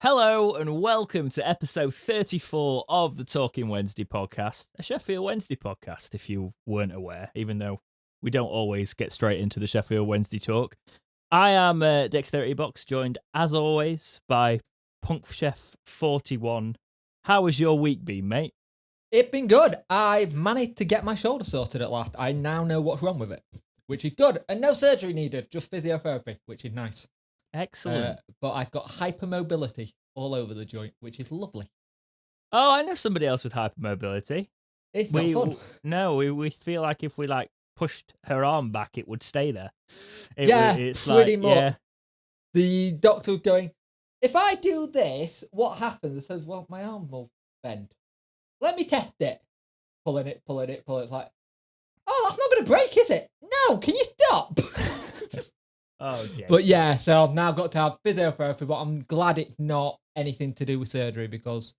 Hello and welcome to episode 34 of the Talking Wednesday podcast, a Sheffield Wednesday podcast, if you weren't aware, even though we don't always get straight into the Sheffield Wednesday talk. I am Dexterity Box, joined as always by Punk Chef 41. How has your week been, mate? It's been good. I've managed to get my shoulder sorted at last. I now know what's wrong with it, which is good. And no surgery needed, just physiotherapy, which is nice. Excellent. But I've got hypermobility all over the joint, which is lovely. Oh, I know somebody else with hypermobility. It's not fun. No, we feel like if we pushed her arm back, it would stay there. It's pretty much. Yeah. The doctor was going, if I do this, what happens? I says, well, my arm will bend. Let me test it. Pulling it. It's like, oh, that's not going to break, is it? No, can you stop? Oh, yeah. But yeah, so I've now got to have physiotherapy, but I'm glad it's not anything to do with surgery because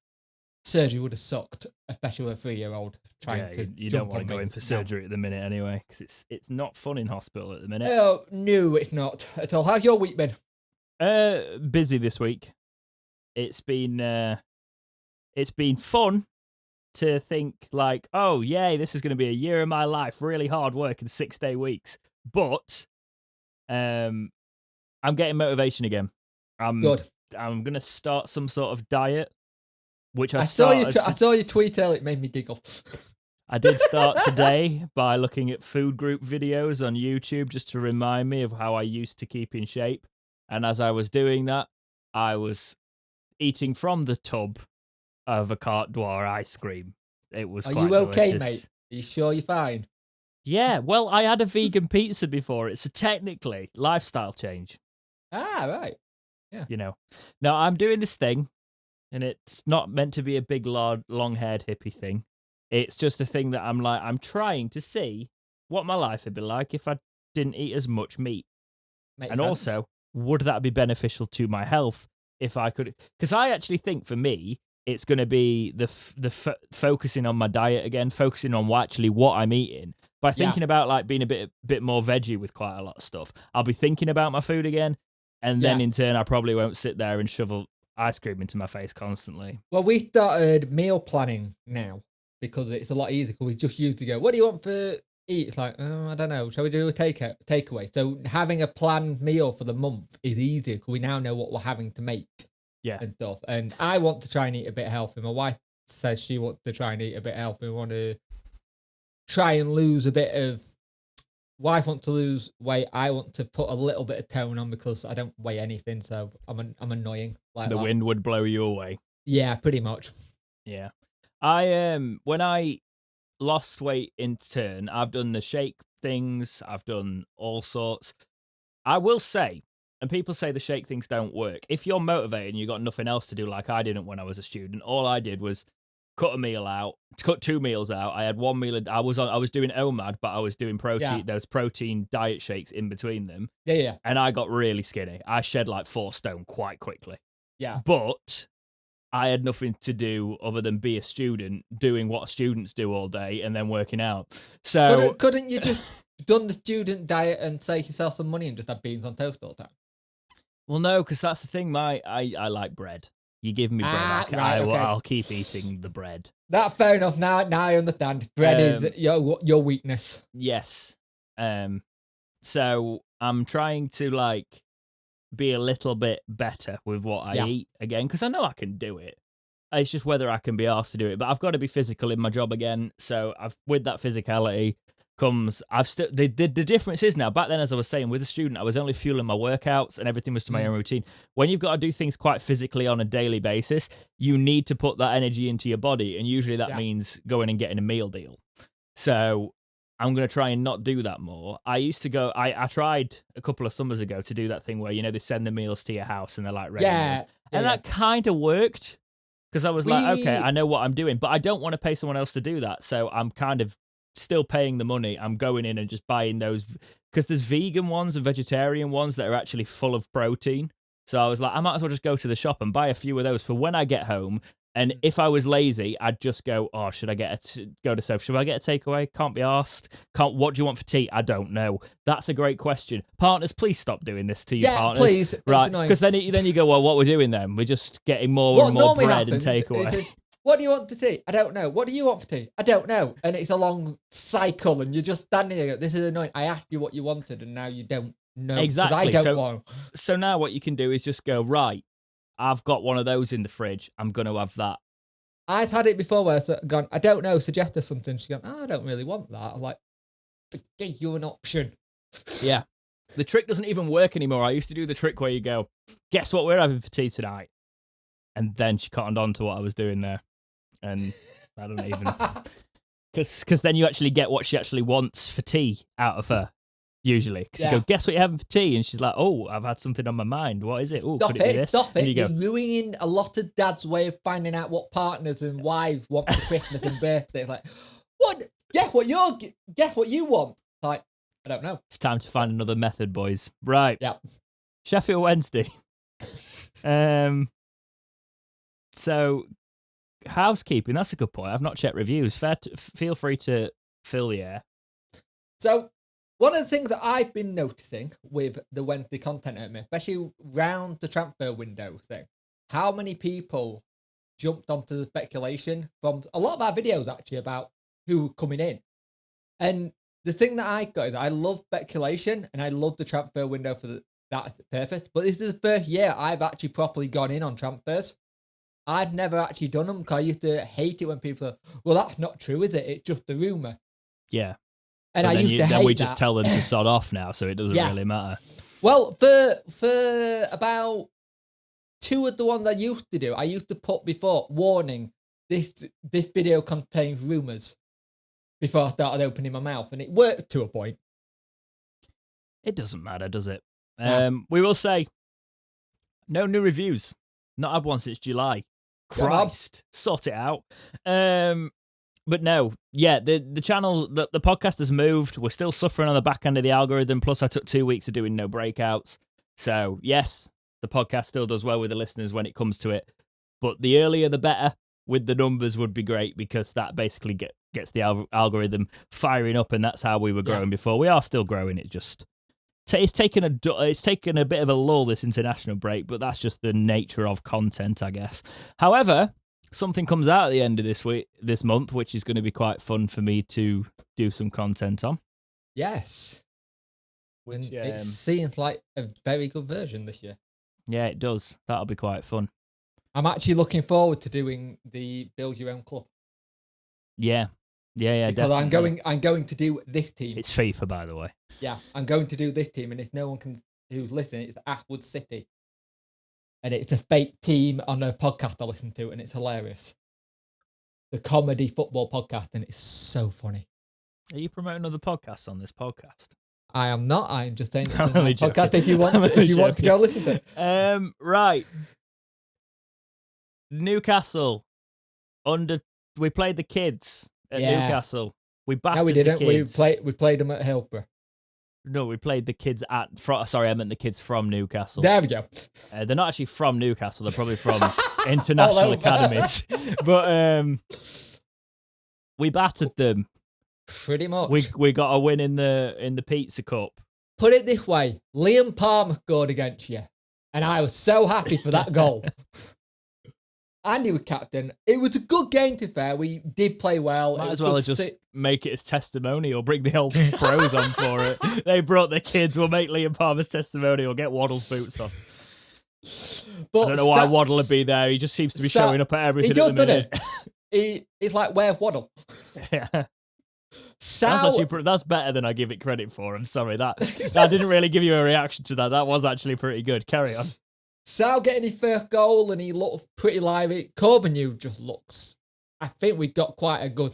surgery would have sucked, especially with a 3-year-old trying to. You don't want to go in for surgery at the minute anyway, because it's not fun in hospital at the minute. Oh, no, it's not at all. How's your week been? Busy this week. It's been fun to think like, oh yay, this is going to be a year of my life, really hard work and 6-day weeks. But I'm getting motivation again. Good. I'm gonna start some sort of diet, which I saw you tweet earlier. It made me giggle. I did start today by looking at food group videos on YouTube just to remind me of how I used to keep in shape. And as I was doing that, I was eating from the tub of a carte noir ice cream. It was. Are you okay, mate? Are you sure you're fine? Yeah, well, I had a vegan pizza before. It's a technically lifestyle change. Ah, right. Yeah. You know. Now, I'm doing this thing, and it's not meant to be a big, long-haired hippie thing. It's just a thing that I'm trying to see what my life would be like if I didn't eat as much meat. Makes and sense. Also, would that be beneficial to my health if I could? Because I actually think for me, it's going to be the focusing on my diet again, focusing on what I'm eating. By thinking about being a bit more veggie with quite a lot of stuff, I'll be thinking about my food again, and then in turn, I probably won't sit there and shovel ice cream into my face constantly. Well, we started meal planning now because it's a lot easier. Because we just used to go, what do you want for eat? It's like, oh, I don't know. Shall we do a takeaway? So having a planned meal for the month is easier because we now know what we're having to make. Yeah. And stuff. And I want to try and eat a bit healthy. My wife says she wants to try and eat a bit healthy. We want to try and lose a bit of. Wife wants to lose weight. I want to put a little bit of tone on because I don't weigh anything, so I'm annoying. Like the wind would blow you away. Yeah, pretty much. Yeah, when I lost weight in turn, I've done the shake things. I've done all sorts. I will say. And people say the shake things don't work. If you're motivated and you've got nothing else to do, like I didn't when I was a student, all I did was cut 2 meals out. I had one meal. I was doing OMAD, but I was doing those protein diet shakes in between them. Yeah. And I got really skinny. I shed 4 stone quite quickly. Yeah. But I had nothing to do other than be a student, doing what students do all day and then working out. So couldn't you just done the student diet and save yourself some money and just have beans on toast all the time? Well, no, because that's the thing. I like bread. You give me bread, I'll keep eating the bread. That's fair enough. Now I understand. Bread is your weakness. Yes. So I'm trying to be a little bit better with what I eat again because I know I can do it. It's just whether I can be asked to do it. But I've got to be physical in my job again. So with that physicality comes the difference is now, back then, as I was saying, with a student I was only fueling my workouts and everything was to my own routine. When you've got to do things quite physically on a daily basis, you need to put that energy into your body, and usually that means going and getting a meal deal. So I'm going to try and not do that more. I used to go, I tried a couple of summers ago to do that thing where they send the meals to your house and they're ready meals. And that kind of worked because I was okay, I know what I'm doing, but I don't want to pay someone else to do that, so I'm kind of still paying the money. I'm going in and just buying those because there's vegan ones and vegetarian ones that are actually full of protein. So I was I might as well just go to the shop and buy a few of those for when I get home. And if I was lazy, I'd just go, oh, should I go to Sophie? Should I get a takeaway? Can't be asked. What do you want for tea? I don't know. That's a great question. Partners, please stop doing this to your partners. Please. Right, because then you go, well, what we're doing then? We're just getting more and more bread and takeaway. What do you want for tea? I don't know. What do you want for tea? I don't know. And it's a long cycle, and you're just standing there. This is annoying. I asked you what you wanted, and now you don't know. Exactly. I don't want. So now what you can do is just go, right, I've got one of those in the fridge. I'm going to have that. I've had it before where I've gone, I don't know, suggest us something. She's gone, I don't really want that. I'm like, give you an option. Yeah. The trick doesn't even work anymore. I used to do the trick where you go, guess what we're having for tea tonight? And then she cottoned on to what I was doing there. And I don't even... Because then you actually get what she actually wants for tea out of her. Usually, because you go, guess what you're having for tea? And she's like, oh, I've had something on my mind. What is it? Oh, could it be this? Stop it. You go, you're ruining a lot of dads' way of finding out what partners and wives want for Christmas and birthday. Like, what? Guess what you want? Like, I don't know. It's time to find another method, boys. Right. Yeah. Sheffield Wednesday. So, housekeeping, that's a good point. I've not checked reviews. Feel free to fill the air. So, one of the things that I've been noticing with the Wednesday content at me, especially round the transfer window thing, how many people jumped onto the speculation from a lot of our videos actually about who were coming in. And the thing that I got is I love speculation and I love the transfer window for that purpose. But this is the first year I've actually properly gone in on transfers. I've never actually done them because I used to hate it when people are, well, that's not true, is it? It's just a rumour. Yeah. And I used to hate that. Then we just tell them to sod off now, so it doesn't really matter. Well, for about two of the ones I used to put before, warning, this video contains rumours before I started opening my mouth, and it worked to a point. It doesn't matter, does it? We will say, no new reviews. Not had one since July. Christ, sort it out. But no, the channel, the podcast has moved. We're still suffering on the back end of the algorithm. Plus, I took 2 weeks of doing no breakouts. So, yes, the podcast still does well with the listeners when it comes to it. But the earlier, the better with the numbers would be great because that basically gets the algorithm firing up, and that's how we were growing before. We are still growing. It just it's taken a bit of a lull, this international break, but that's just the nature of content, I guess. However, something comes out at the end of this month, which is going to be quite fun for me to do some content on. Yes. It seems like a very good version this year. Yeah, it does. That'll be quite fun. I'm actually looking forward to doing the Build Your Own Club. Yeah. Because definitely. I'm going to do this team. It's FIFA, by the way. Yeah, I'm going to do this team, and if no one who's listening, it's Ashwood City. And it's a fake team on a podcast I listen to, and it's hilarious. The comedy football podcast, and it's so funny. Are you promoting other podcasts on this podcast? I am not. I'm just saying it's a podcast if you want to go listen to it. Right. Newcastle. We played the kids at Newcastle. We battered no, we didn't. The kids. We played them at Hillsborough. No, we played the kids sorry, I meant the kids from Newcastle. There we go. They're not actually from Newcastle. They're probably from international academies. But we battered them. Pretty much. We got a win in the Pizza Cup. Put it this way, Liam Palmer scored against you, and I was so happy for that goal. Andy was captain. It was a good game, to be fair. We did play well. Might as well as just make it as testimonial. Bring the old pros on for it. They brought their kids. We'll make Liam Palmer's testimonial. Get Waddle's boots on. But I don't know why Waddle would be there. He just seems to be showing up at everything at the minute. He's like, where's Waddle? Yeah. That's better than I give it credit for. I'm sorry. That didn't really give you a reaction to that. That was actually pretty good. Carry on. Sal getting his first goal, and he looked pretty lively. Corbin just looks... I think we got quite a good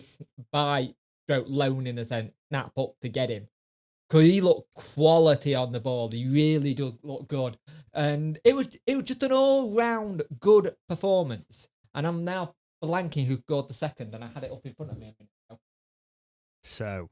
loan in a sense, snap up to get him. Because he looked quality on the ball. He really does look good. And it was just an all-round good performance. And I'm now blanking who scored the second, and I had it up in front of me a minute ago. So,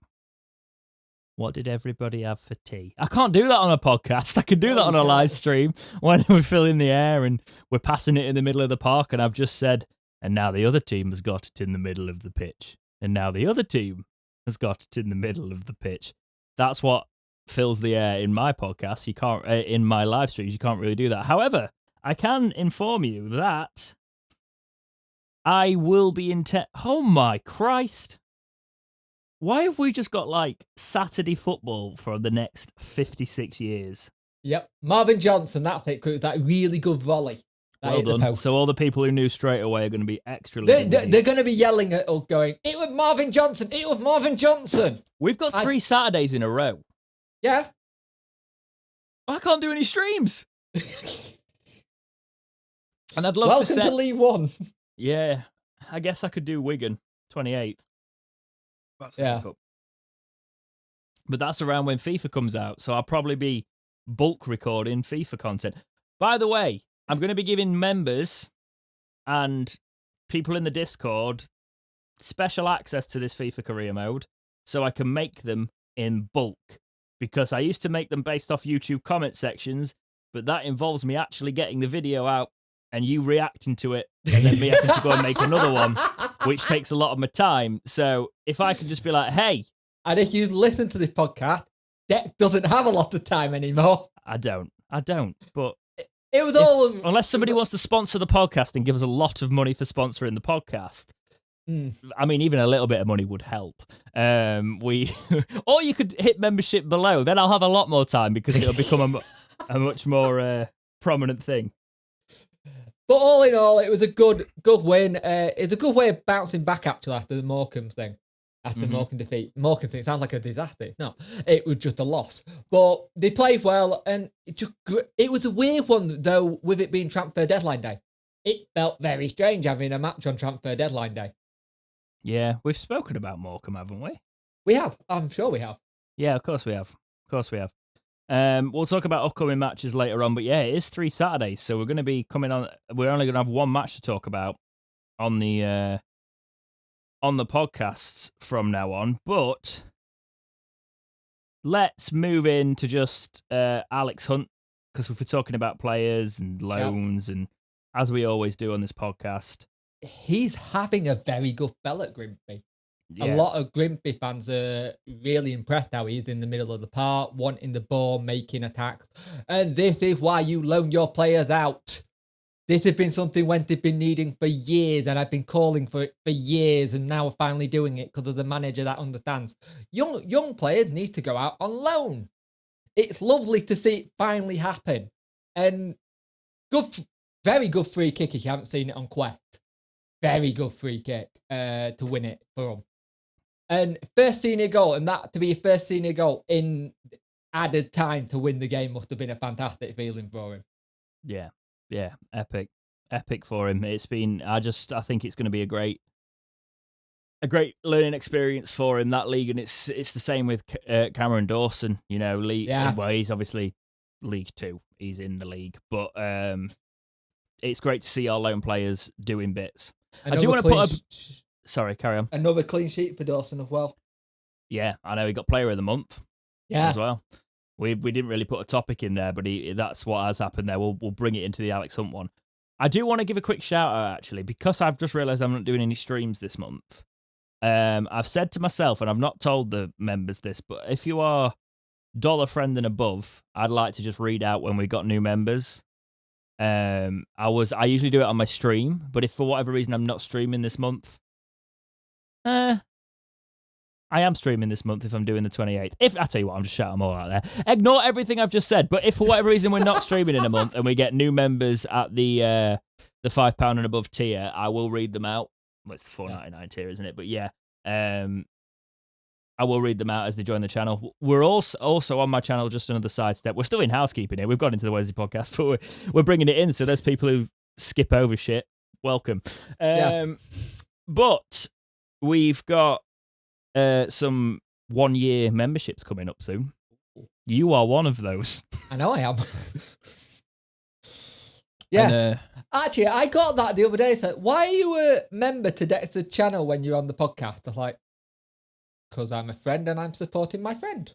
what did everybody have for tea? I can't do that on a podcast. I can do that on a live stream when we're filling the air and we're passing it in the middle of the park. And I've just said, And now the other team has got it in the middle of the pitch. And now the other team has got it in the middle of the pitch. That's what fills the air in my podcast. You can't, in my live streams, you can't really do that. However, I can inform you that I will be oh my Christ. Why have we just got like Saturday football for the next 56 years? Yep. Marvin Johnson, that's it. That really good volley. Well done. So all the people who knew straight away are going to be extra. They're going to be yelling at us going, it was Marvin Johnson. It was Marvin Johnson. We've got 3 Saturdays in a row. Yeah. I can't do any streams. And I'd love Welcome to League One. Yeah. I guess I could do Wigan, 28th. Yeah. But that's around when FIFA comes out, so I'll probably be bulk recording FIFA content. By the way, I'm going to be giving members and people in the Discord special access to this FIFA career mode so I can make them in bulk. Because I used to make them based off YouTube comment sections, but that involves me actually getting the video out and you reacting to it, and then me having to go and make another one, which takes a lot of my time. So if I can just be like, hey. And if you listen to this podcast, Deck doesn't have a lot of time anymore. I don't. But it was all... Unless somebody wants to sponsor the podcast and give us a lot of money for sponsoring the podcast. I mean, even a little bit of money would help. Or you could hit membership below. Then I'll have a lot more time because it'll become a much more prominent thing. But all in all, it was a good win. It's a good way of bouncing back, actually, after the Morecambe thing. After the Morecambe defeat. Morecambe thing sounds like a disaster. It's not. It was just a loss. But they played well, and it was a weird one, though, with it being transfer deadline day. It felt very strange having a match on transfer deadline day. Yeah, we've spoken about Morecambe, haven't we? We have. I'm sure we have. Yeah, of course we have. We'll talk about upcoming matches later on, but yeah, it is 3 Saturdays, so we're going to be coming on. We're only going to have one match to talk about on the podcasts from now on. But let's move into just Alex Hunt, because if we're talking about players and loans, and as we always do on this podcast, he's having a very good spell at Grimsby. Yeah. A lot of Grimsby fans are really impressed how he's in the middle of the park, wanting the ball, making attacks. And this is why you loan your players out. This has been something Wentz have been needing for years, and I've been calling for it for years, and now we're finally doing it because of the manager that understands. Young players need to go out on loan. It's lovely to see it finally happen. And very good free kick if you haven't seen it on Quest. Very good free kick to win it for him. And first senior goal, and that to be a first senior goal in added time to win the game must have been a fantastic feeling for him. Yeah, epic for him. It's been, I think it's going to be a great learning experience for him, that league, and it's the same with Cameron Dawson. You know, well, he's obviously League 2. He's in the league, but it's great to see our lone players doing bits. I do want to put sorry, carry on. Another clean sheet for Dawson as well. Yeah, I know he got Player of the Month. Yeah, as well. We didn't really put a topic in there, but that's what has happened there. We'll bring it into the Alex Hunt one. I do want to give a quick shout out actually, because I've just realised I'm not doing any streams this month. I've said to myself, and I've not told the members this, but if you are $1 friend and above, I'd like to just read out when we got new members. I usually do it on my stream, but if for whatever reason I'm not streaming this month, I am streaming this month if I'm doing the 28th. If I tell you what, I'm just shouting them all out there. Ignore everything I've just said. But if for whatever reason we're not streaming in a month and we get new members at the £5 and above tier, I will read them out. Well, it's the $4.99 tier, isn't it? But yeah, I will read them out as they join the channel. We're also on my channel, just another sidestep. We're still in housekeeping here. We've got into the Wednesday podcast, but we're bringing it in. So there's people who skip over shit. Welcome. But we've got some 1-year memberships coming up soon. You are one of those. I know I am. Yeah. And, actually, I got that the other day. It's like, why are you a member to Dexter's channel when you're on the podcast? I was like, because I'm a friend and I'm supporting my friend.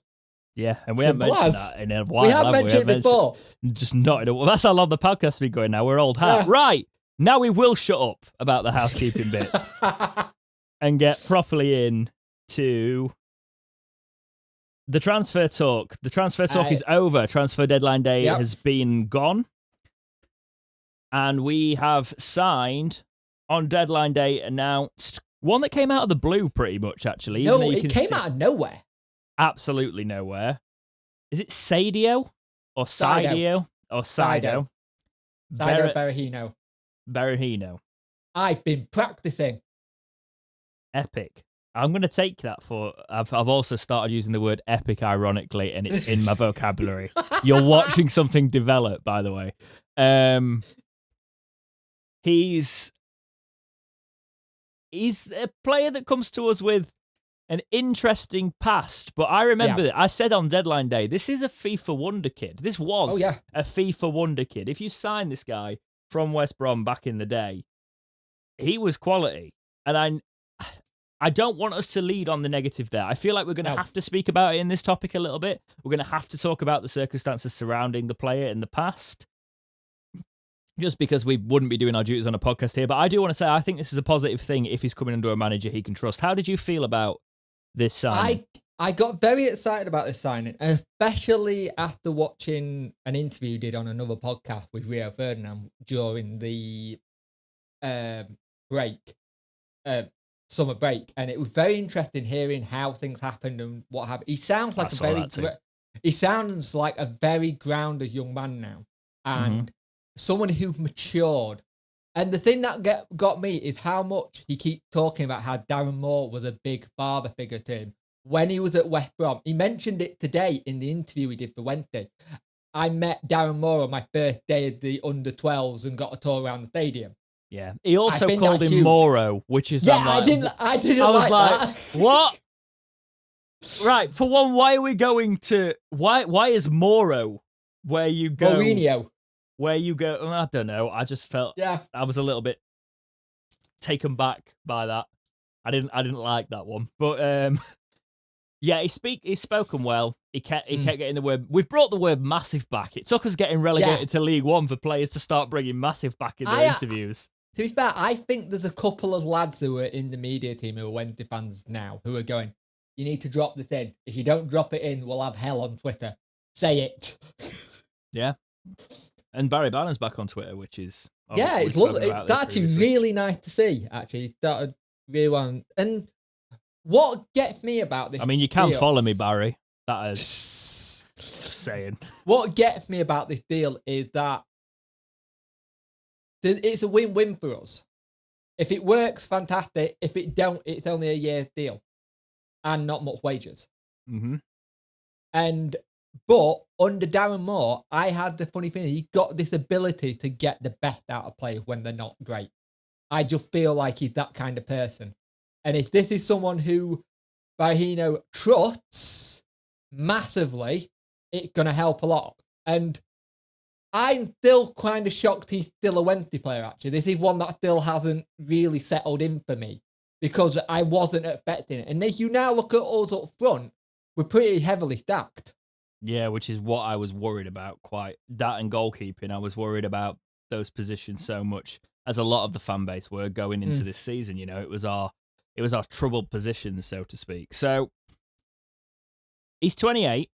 Yeah, and we haven't mentioned that in a while. We have mentioned it before. Just not in a while. That's how long the podcast has been going now. We're old hat. Yeah. Right. Now we will shut up about the housekeeping bits and get properly in to the transfer talk. The transfer talk is over. Transfer deadline day has been gone. And we have signed on deadline day announced one that came out of the blue pretty much, actually. No, it came out of nowhere. Absolutely nowhere. Is it Sadio or Sidio or Sido? Berahino. Berahino. I've been practicing. Epic. I'm going to take that for... I've also started using the word epic ironically, and it's in my vocabulary. You're watching something develop, by the way. He's a player that comes to us with an interesting past, but I remember that I said on deadline day, this is a FIFA wonder kid. This was a FIFA wonder kid. If you sign this guy from West Brom back in the day, he was quality. And I don't want us to lead on the negative there. I feel like we're going to have to speak about it in this topic a little bit. We're going to have to talk about the circumstances surrounding the player in the past, just because we wouldn't be doing our duties on a podcast here. But I do want to say, I think this is a positive thing if he's coming under a manager he can trust. How did you feel about this signing? I got very excited about this signing, especially after watching an interview you did on another podcast with Rio Ferdinand during the summer break. And it was very interesting hearing how things happened and what happened. He sounds like a very grounded young man now. And someone who matured. And the thing that got me is how much he keeps talking about how Darren Moore was a big father figure to him when he was at West Brom. He mentioned it today in the interview we did for Wednesday. I met Darren Moore on my first day of the under-12s and got a tour around the stadium. Yeah. He also called him huge. Moro, which is... Yeah, I didn't like that. What? Right, for one, why are we going to... Why is Moro where you go... Mourinho. Where you go, I don't know. I just felt I was a little bit taken back by that. I didn't like that one, but he's spoken well. He kept getting the word. We've brought the word massive back. It took us getting relegated to League One for players to start bringing massive back in their interviews. To be fair, I think there's a couple of lads who are in the media team who are Wednesday fans now who are going, you need to drop this in. If you don't drop it in, we'll have hell on Twitter. Say it. Yeah. And Barry Bannon's back on Twitter, which is... it's lovely. It's actually really nice to see, actually. Started really well. And what gets me about this... I mean, you can follow me, Barry. That is... just saying. What gets me about this deal is that it's a win-win for us. If it works, fantastic. If it don't, it's only a year deal. And not much wages. Mm-hmm. But under Darren Moore, I had the funny thing. He got this ability to get the best out of players when they're not great. I just feel like he's that kind of person. And if this is someone who Berahino trusts massively, it's going to help a lot. And I'm still kind of shocked he's still a Wednesday player, actually. This is one that still hasn't really settled in for me because I wasn't expecting it. And if you now look at us up front, we're pretty heavily stacked. Yeah, which is what I was worried about quite. That and goalkeeping, I was worried about those positions so much, as a lot of the fan base were going into this season. You know, it was our troubled positions, so to speak. So he's 28.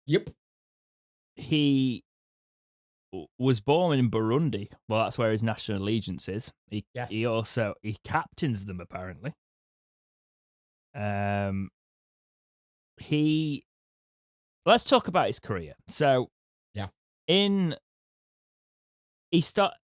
Yep. He was born in Burundi. Well, that's where his national allegiance is. He captains them apparently. Let's talk about his career. So,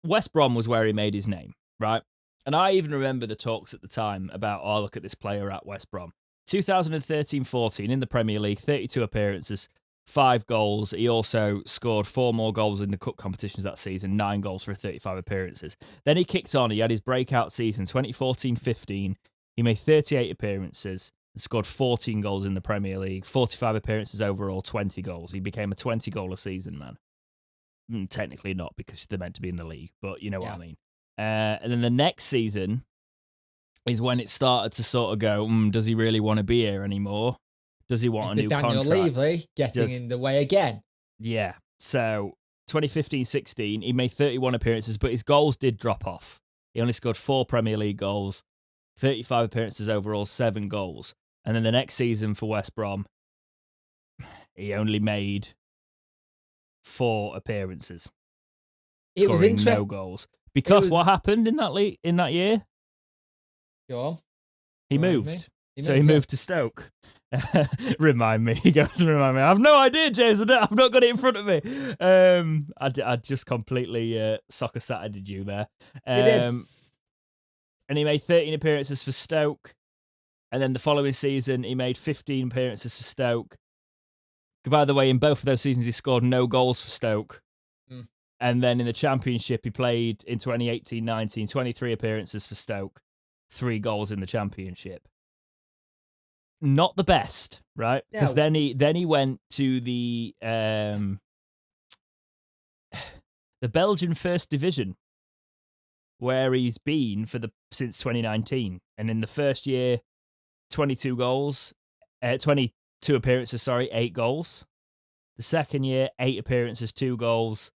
West Brom was where he made his name, right? And I even remember the talks at the time about, look at this player at West Brom. 2013-14 in the Premier League, 32 appearances, 5 goals. He also scored 4 more goals in the cup competitions that season, 9 goals for 35 appearances. Then he kicked on. He had his breakout season, 2014-15. He made 38 appearances and scored 14 goals in the Premier League, 45 appearances overall, 20 goals. He became a 20-goal-a-season man. Technically not, because they're meant to be in the league, but you know what I mean. And then the next season is when it started to sort of go, does he really want to be here anymore? Does he want a new contract? Daniel Levy getting in the way again. Yeah. So 2015-16, he made 31 appearances, but his goals did drop off. He only scored 4 Premier League goals, 35 appearances overall, 7 goals. And then the next season for West Brom, he only made 4 appearances, scoring no goals. Because what happened in that year? Go on. He moved. He moved to Stoke. Remind me. He goes and remind me. I have no idea, James. I've not got it in front of me. I just completely soccer Saturday'd you there. You did. And he made 13 appearances for Stoke. And then the following season, he made 15 appearances for Stoke. By the way, in both of those seasons, he scored no goals for Stoke. And then in the Championship, he played in 2018-19, 23 appearances for Stoke, 3 goals in the Championship. Not the best, right? Because then he went to the Belgian First Division, where he's been since 2019, and in the first year, 22 appearances, 8 goals. The second year, 8 appearances, 2 goals.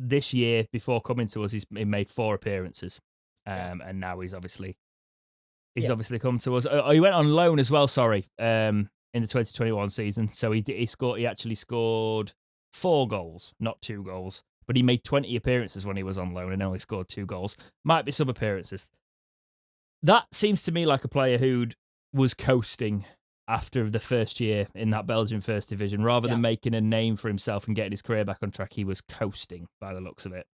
This year, before coming to us, he made 4 appearances, and now he's obviously come to us. He went on loan as well. In the 2021 season, so he actually scored 4 goals, not 2 goals. But he made 20 appearances when he was on loan and only scored 2 goals. Might be some appearances. That seems to me like a player who was coasting after the first year in that Belgian First Division, rather than making a name for himself and getting his career back on track. He was coasting by the looks of it.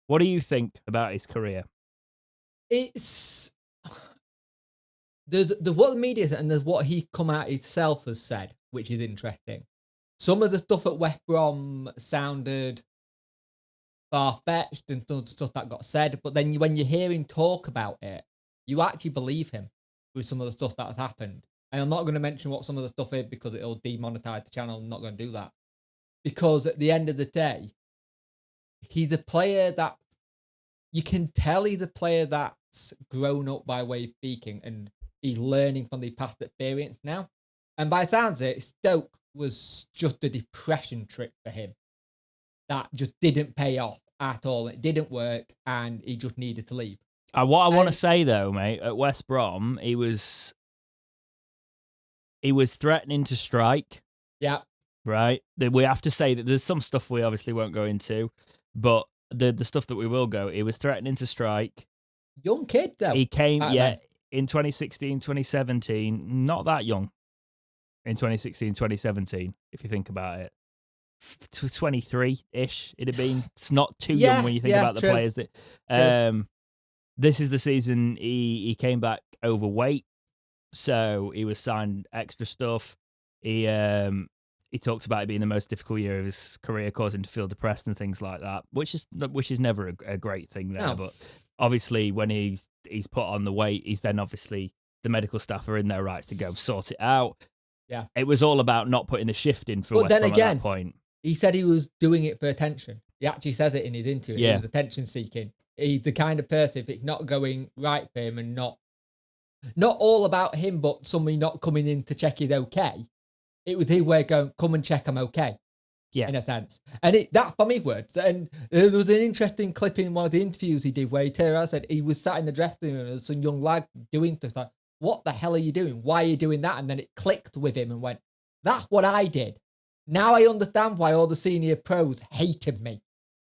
What do you think about his career? There's what the media said, and there's what he come out himself has said, which is interesting. Some of the stuff at West Brom sounded far-fetched and some of the stuff that got said, but then when you hear him talk about it, you actually believe him with some of the stuff that has happened. And I'm not going to mention what some of the stuff is because it'll demonetize the channel. I'm not going to do that. Because at the end of the day, he's a player that you can tell he's a player that's grown up by way of speaking, and he's learning from the past experience now. And by the sounds of it, Stoke was just a depression trick for him that just didn't pay off at all. It didn't work, and he just needed to leave. What I want to say though, mate, at West Brom, he was threatening to strike. Yeah. Right? We have to say that there's some stuff we obviously won't go into, but the stuff that we will go, he was threatening to strike. Young kid, though. He came, in 2016, 2017, not that young. In 2016, 2017, if you think about it. 23-ish, it'd have been. It's not too young when you think about the players that... This is the season he came back overweight, so he was signed extra stuff. He talked about it being the most difficult year of his career, causing him to feel depressed and things like that, which is never a great thing there. No. But obviously, when he's put on the weight, he's then obviously the medical staff are in their rights to go sort it out. Yeah, it was all about not putting the shift in for West Brom at that point. He said he was doing it for attention. He actually says it in his interview. He was attention seeking. He's the kind of person, if it's not going right for him and not all about him, but somebody not coming in to check he's okay, it was his way of going, come and check I'm okay. Yeah. In a sense. And that's from his words. And there was an interesting clip in one of the interviews he did where he said he was sat in the dressing room and there was some young lad doing stuff like, what the hell are you doing? Why are you doing that? And then it clicked with him and went, that's what I did. Now I understand why all the senior pros hated me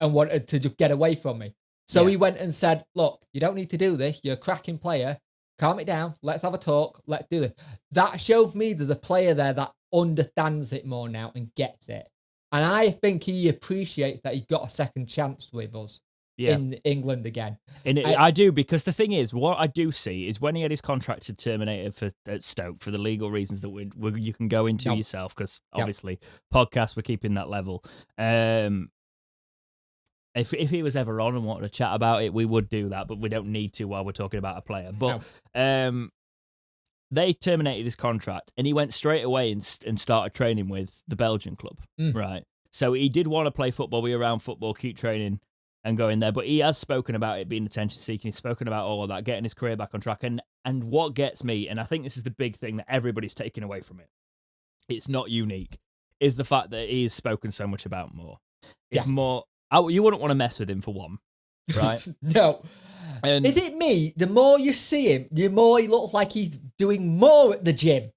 and wanted to just get away from me. So he went and said, look, you don't need to do this. You're a cracking player. Calm it down. Let's have a talk. Let's do this. That showed me there's a player there that understands it more now and gets it. And I think he appreciates that he got a second chance with us in England again. I do, because the thing is, what I do see is when he had his contract terminated at Stoke for the legal reasons that you can go into yourself, because obviously podcast, we're keeping that level. If he was ever on and wanted to chat about it, we would do that, but we don't need to while we're talking about a player. But they terminated his contract, and he went straight away and started training with the Belgian club, right? So he did want to play football, be around football, keep training and going there. But he has spoken about it being attention-seeking. He's spoken about all of that, getting his career back on track. And what gets me, and I think this is the big thing that everybody's taking away from it, it's not unique, is the fact that he has spoken so much about Moore. If Yeah. Moore, you wouldn't want to mess with him for one, right? No. And is it me? The more you see him, the more he looks like he's doing more at the gym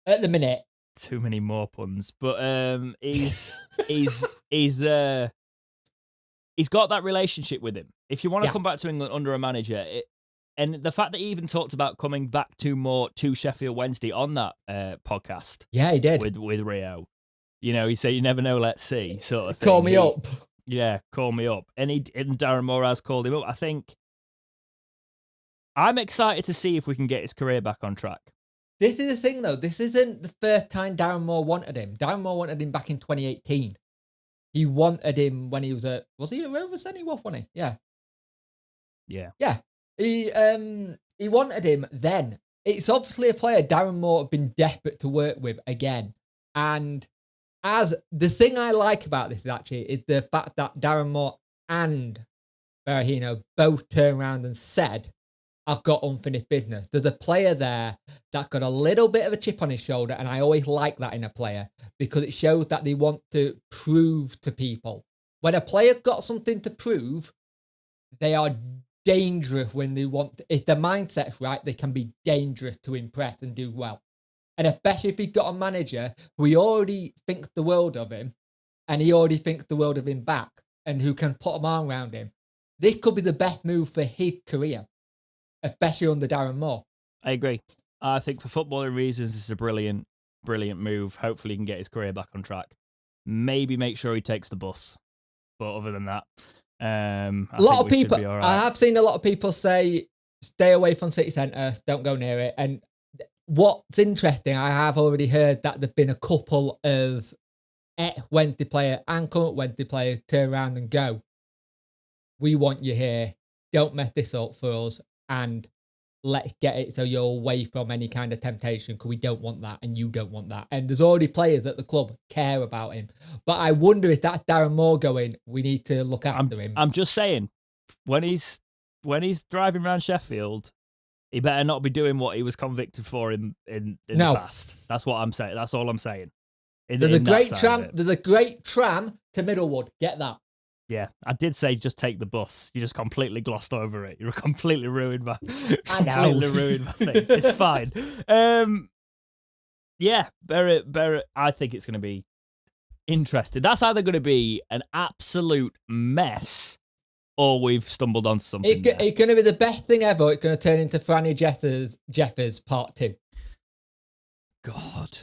at the minute. Too many more puns, but he's got that relationship with him. If you want to come back to England under a manager, and the fact that he even talked about coming back to Sheffield Wednesday on that podcast. Yeah, he did with Rio. You know, he said, "You never know, let's see." Sort of thing. Call me up. Yeah, call me up. And Darren Moore has called him up. I think I'm excited to see if we can get his career back on track. This is the thing, though. This isn't the first time Darren Moore wanted him. Darren Moore wanted him back in 2018. He wanted him when he was he at Rovers then? He was, wasn't he? Yeah. Yeah. Yeah. He wanted him then. It's obviously a player Darren Moore had been desperate to work with again. And as the thing I like about this is the fact that Darren Moore and Berahino both turned around and said, I've got unfinished business. There's a player there that's got a little bit of a chip on his shoulder, and I always like that in a player because it shows that they want to prove to people. When a player got something to prove, they are dangerous when they want. If their mindset's right, they can be dangerous to impress and do well. And especially if he's got a manager who he already thinks the world of him, and he already thinks the world of him back, and who can put an arm around him, this could be the best move for his career, especially under Darren Moore. I agree. I think for footballing reasons, it's a brilliant move. Hopefully he can get his career back on track. Maybe make sure he takes the bus. But other than that, a lot of people, right. I have seen a lot of people say, stay away from City Centre, don't go near it. And what's interesting, I have already heard that there've been a couple of Wednesday player and current Wednesday player turn around and go, we want you here. Don't mess this up for us. And let's get it so you're away from any kind of temptation because we don't want that and you don't want that. And there's already players at the club care about him. But I wonder if that's Darren Moore going, we need to look after him. I'm just saying, when he's driving around Sheffield, he better not be doing what he was convicted for in the past. That's what I'm saying. That's all I'm saying. There's a great tram to Middlewood. Get that. Yeah, I did say just take the bus. You just completely glossed over it. You completely ruined my thing. It's fine. Yeah, Berahino, I think it's going to be interesting. That's either going to be an absolute mess or we've stumbled onto something. It's going to be the best thing ever. It's going to turn into Franny Jeffers Part 2. God.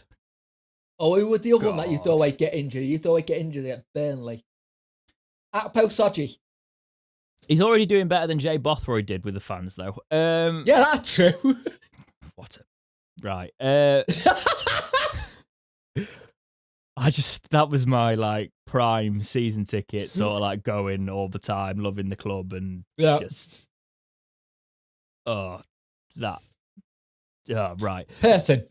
Oh, who was the other one that used to always get injured? He used to always get injured at Burnley. Akpo Soji. He's already doing better than Jay Bothroyd did with the fans, though. Yeah, that's true. Right. That was my prime season ticket, sort of going all the time, loving the club and just. Right. Person.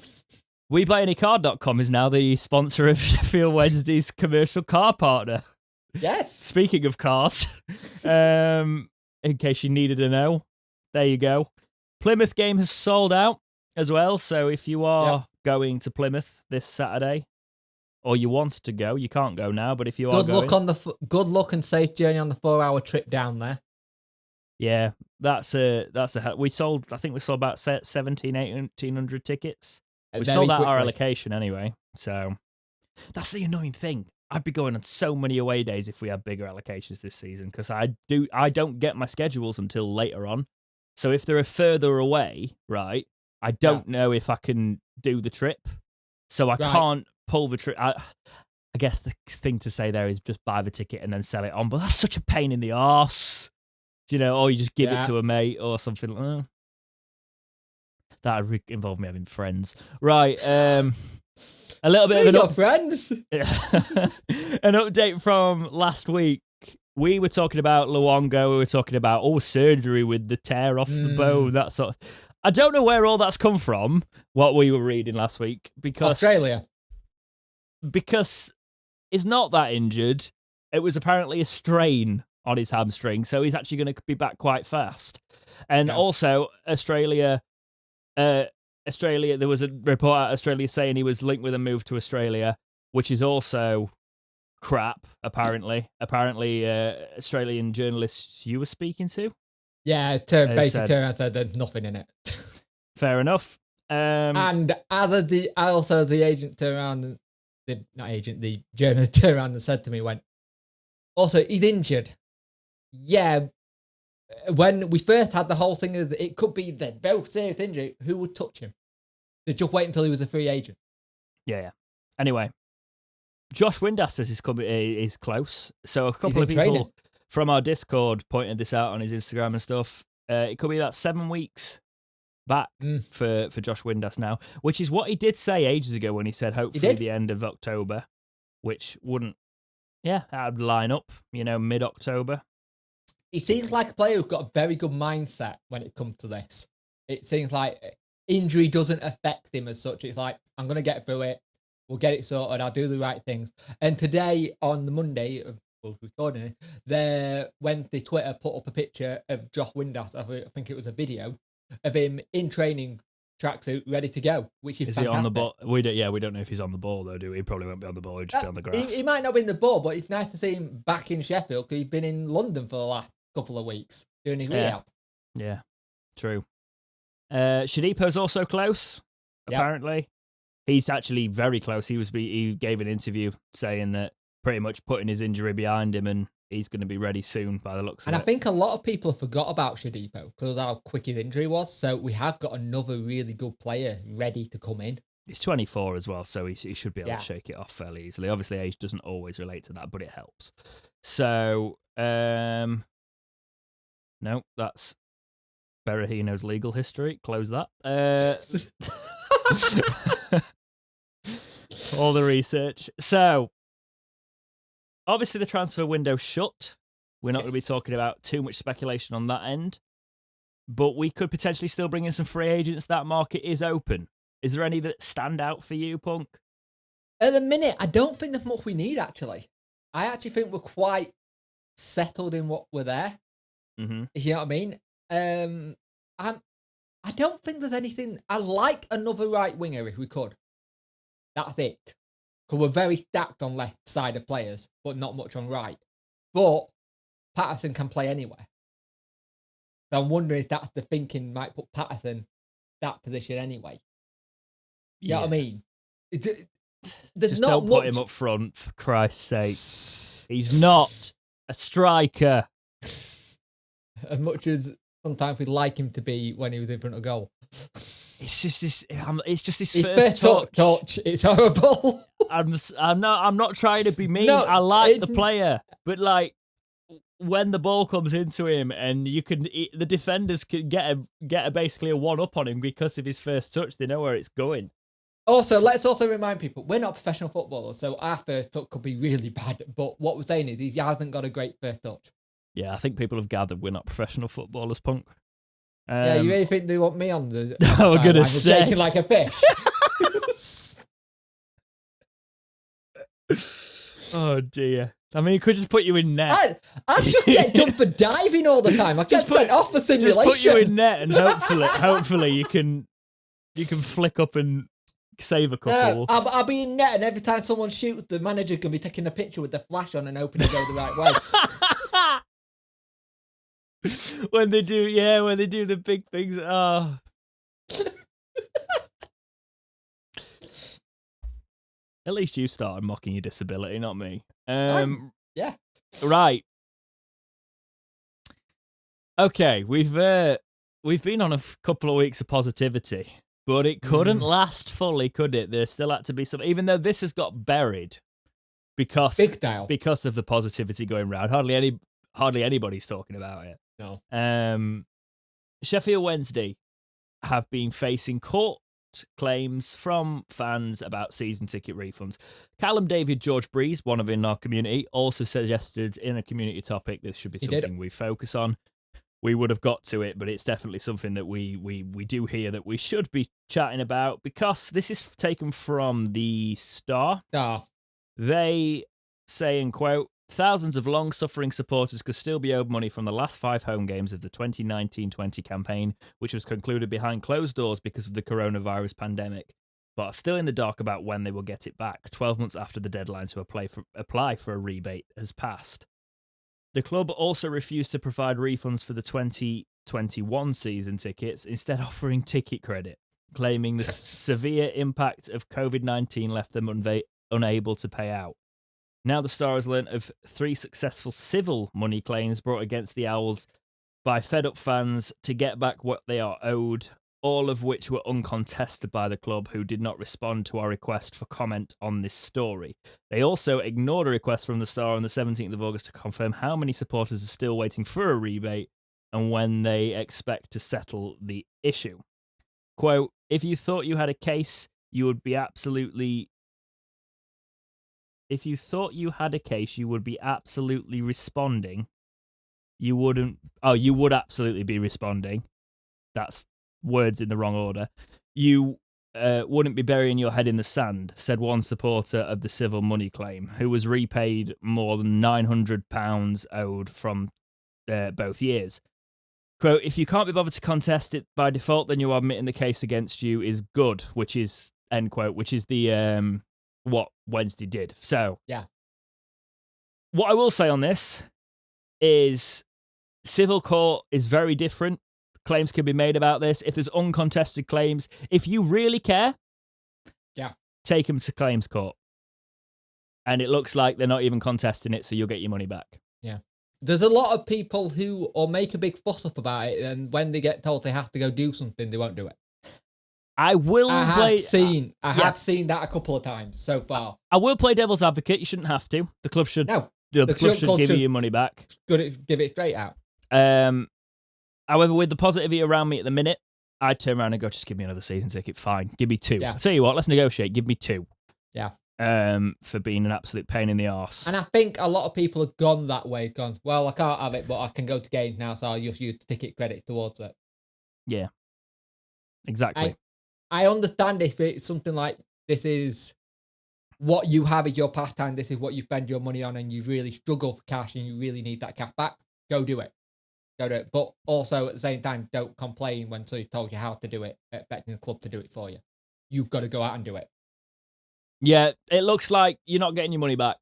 WeBuyAnyCar.com is now the sponsor of Sheffield Wednesday's commercial car partner. Yes. Speaking of cars, in case you needed to know, there you go. Plymouth game has sold out as well. So if you are going to Plymouth this Saturday, or you want to go, you can't go now. But if you are going, good luck and safe journey on the 4-hour trip down there. Yeah, that's a. We sold. I think we sold about 1,800 tickets. We sold out our allocation anyway. So that's the annoying thing. I'd be going on so many away days if we had bigger allocations this season because I don't get my schedules until later on. So if they're further away, right, I don't know if I can do the trip. So I can't pull the trip. I guess the thing to say there is just buy the ticket and then sell it on. But that's such a pain in the arse. Or you just give it to a mate or something. That would involve me having friends. Right. A little bit of friends. An update from last week. We were talking about Luongo. We were talking about surgery with the tear off the bone. That sort of. I don't know where all that's come from. What we were reading last week because Australia. Because he's not that injured. It was apparently a strain on his hamstring, so he's actually going to be back quite fast. And also Australia. There was a report out of Australia saying he was linked with a move to Australia. which is also crap, apparently. Apparently, Australian journalists you were speaking to? Yeah, basically turned around and said there's nothing in it. Fair enough. And the agent turned around, the journalist turned around and said to me, also, he's injured. Yeah, when we first had the whole thing of it could be the very serious injury, who would touch him? They just wait until he was a free agent. Yeah. Anyway, Josh Windass says is close. So a couple of people from our Discord pointed this out on his Instagram and stuff. It could be about 7 weeks back for Josh Windass now, which is what he did say ages ago when he said hopefully the end of October, which wouldn't, that'd line up, mid-October. He seems like a player who's got a very good mindset when it comes to this. It seems like injury doesn't affect him as such. It's like, I'm going to get through it. We'll get it sorted. I'll do the right things. And today, on the Monday, we're recording it, the Twitter put up a picture of Josh Windass. I think it was a video of him in training tracksuit, ready to go, which is fantastic. He on the ball? We don't know if he's on the ball, though, do we? He probably won't be on the ball. He'll just be on the grass. He might not be in the ball, but it's nice to see him back in Sheffield because he's been in London for the last couple of weeks doing his rehab. Yeah, true. Shadipo's also close, apparently. He's actually very close. He gave an interview saying that pretty much putting his injury behind him and he's going to be ready soon by the looks of it. And I think a lot of people forgot about Shadipo because of how quick his injury was. So we have got another really good player ready to come in. He's 24 as well, so he should be able to shake it off fairly easily. Obviously, age doesn't always relate to that, but it helps. So, no, that's Berahino's legal history. Close that. All the research. So, obviously the transfer window's shut. We're not going to be talking about too much speculation on that end. But we could potentially still bring in some free agents. That market is open. Is there any that stand out for you, Punk? At the minute, I don't think there's much we need, actually. I actually think we're quite settled in what we're there. Mm-hmm. You know what I mean? I don't think there's anything. I like another right winger if we could. That's it. Because we're very stacked on left side of players, but not much on right. But Patterson can play anywhere. So I'm wondering if that's the thinking might put Patterson that position anyway. You know what I mean? There's just not don't much... put him up front, for Christ's sake. He's not a striker. As much as sometimes we'd like him to be when he was in front of goal. It's just his his first touch. It's horrible. I'm not trying to be mean. No, I like the player, but like when the ball comes into him and the defenders can get basically a one up on him because of his first touch. They know where it's going. Also, let's also remind people, we're not professional footballers, so our first touch could be really bad. But what we're saying is he hasn't got a great first touch. Yeah, I think people have gathered we're not professional footballers, Punk. Yeah, you really think they want me on the I was going to say. shaking like a fish? Oh, dear. I mean, you could just put you in net. I just get done for diving all the time. I get sent off for simulation. Just put you in net and hopefully you can flick up and save a couple. I'll be in net and every time someone shoots, the manager can be taking a picture with the flash on and hoping to go the right way. When they do the big things. Oh. At least you started mocking your disability, not me. Yeah. Right. Okay, we've been on a couple of weeks of positivity, but it couldn't last fully, could it? There still had to be some, even though this has got buried because of the positivity going round. Hardly anybody's talking about it. No. Sheffield Wednesday have been facing court claims from fans about season ticket refunds. Callum David George Breeze, one of in our community, also suggested in a community topic this should be something we focus on. We would have got to it, but it's definitely something that we do hear that we should be chatting about because this is taken from the Star. They say, in quote, thousands of long-suffering supporters could still be owed money from the last 5 home games of the 2019-20 campaign, which was concluded behind closed doors because of the coronavirus pandemic. but are still in the dark about when they will get it back, 12 months after the deadline to apply for a rebate has passed. The club also refused to provide refunds for the 2021 season tickets, instead offering ticket credit, claiming the severe impact of COVID-19 left them unable to pay out. Now the Star has learnt of 3 successful civil money claims brought against the Owls by fed-up fans to get back what they are owed, all of which were uncontested by the club, who did not respond to our request for comment on this story. They also ignored a request from the Star on the 17th of August to confirm how many supporters are still waiting for a rebate and when they expect to settle the issue. Quote, if you thought you had a case, you would be absolutely responding. You would absolutely be responding. That's words in the wrong order. You wouldn't be burying your head in the sand, said one supporter of the civil money claim, who was repaid more than £900 owed from both years. Quote, if you can't be bothered to contest it by default, then you are admitting the case against you is good, which is, end quote, which is the what Wednesday did. So, yeah. What I will say on this is civil court is very different. Claims can be made about this. If there's uncontested claims, if you really care, take them to claims court. And it looks like they're not even contesting it, so you'll get your money back. Yeah. There's a lot of people who make a big fuss up about it, and when they get told they have to go do something, they won't do it. I have seen that a couple of times so far. I will play devil's advocate. You shouldn't have to. The club should. No. The club should give you your money back. Give it straight out. However, with the positivity around me at the minute, I'd turn around and go, just give me another season ticket. Fine. Give me 2. Yeah. I'll tell you what, let's negotiate. Give me 2. Yeah. For being an absolute pain in the arse. And I think a lot of people have gone that way, well, I can't have it, but I can go to games now, so I'll just use ticket credit towards it. Yeah. Exactly. I understand if it's something like this is what you have as your pastime, this is what you spend your money on, and you really struggle for cash and you really need that cash back, go do it. Go do it. But also at the same time, don't complain when somebody told you how to do it, expecting the club to do it for you. You've got to go out and do it. Yeah, it looks like you're not getting your money back,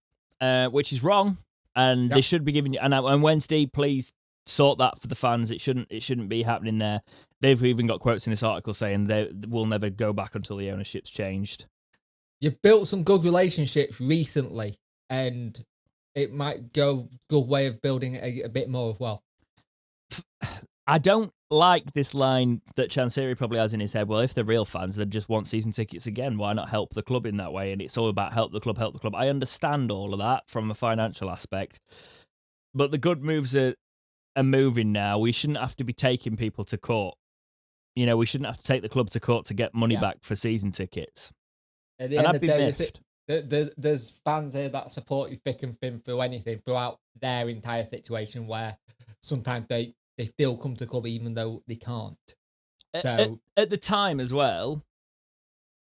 which is wrong, and they should be giving you. And on Wednesday, please sort that for the fans. It shouldn't be happening there. They've even got quotes in this article saying they will never go back until the ownership's changed. You've built some good relationships recently, and it might go good way of building it a bit more as well. I don't like this line that Chansiri probably has in his head. Well, if they're real fans, they'd just want season tickets again. Why not help the club in that way? And it's all about help the club, help the club. I understand all of that from a financial aspect, but the good moves are moving now. We shouldn't have to be taking people to court. You know, we shouldn't have to take the club to court to get money back for season tickets. At the end of the day, there's fans here that support you thick and thin through anything, throughout their entire situation, where sometimes they still come to the club even though they can't. So at the time as well,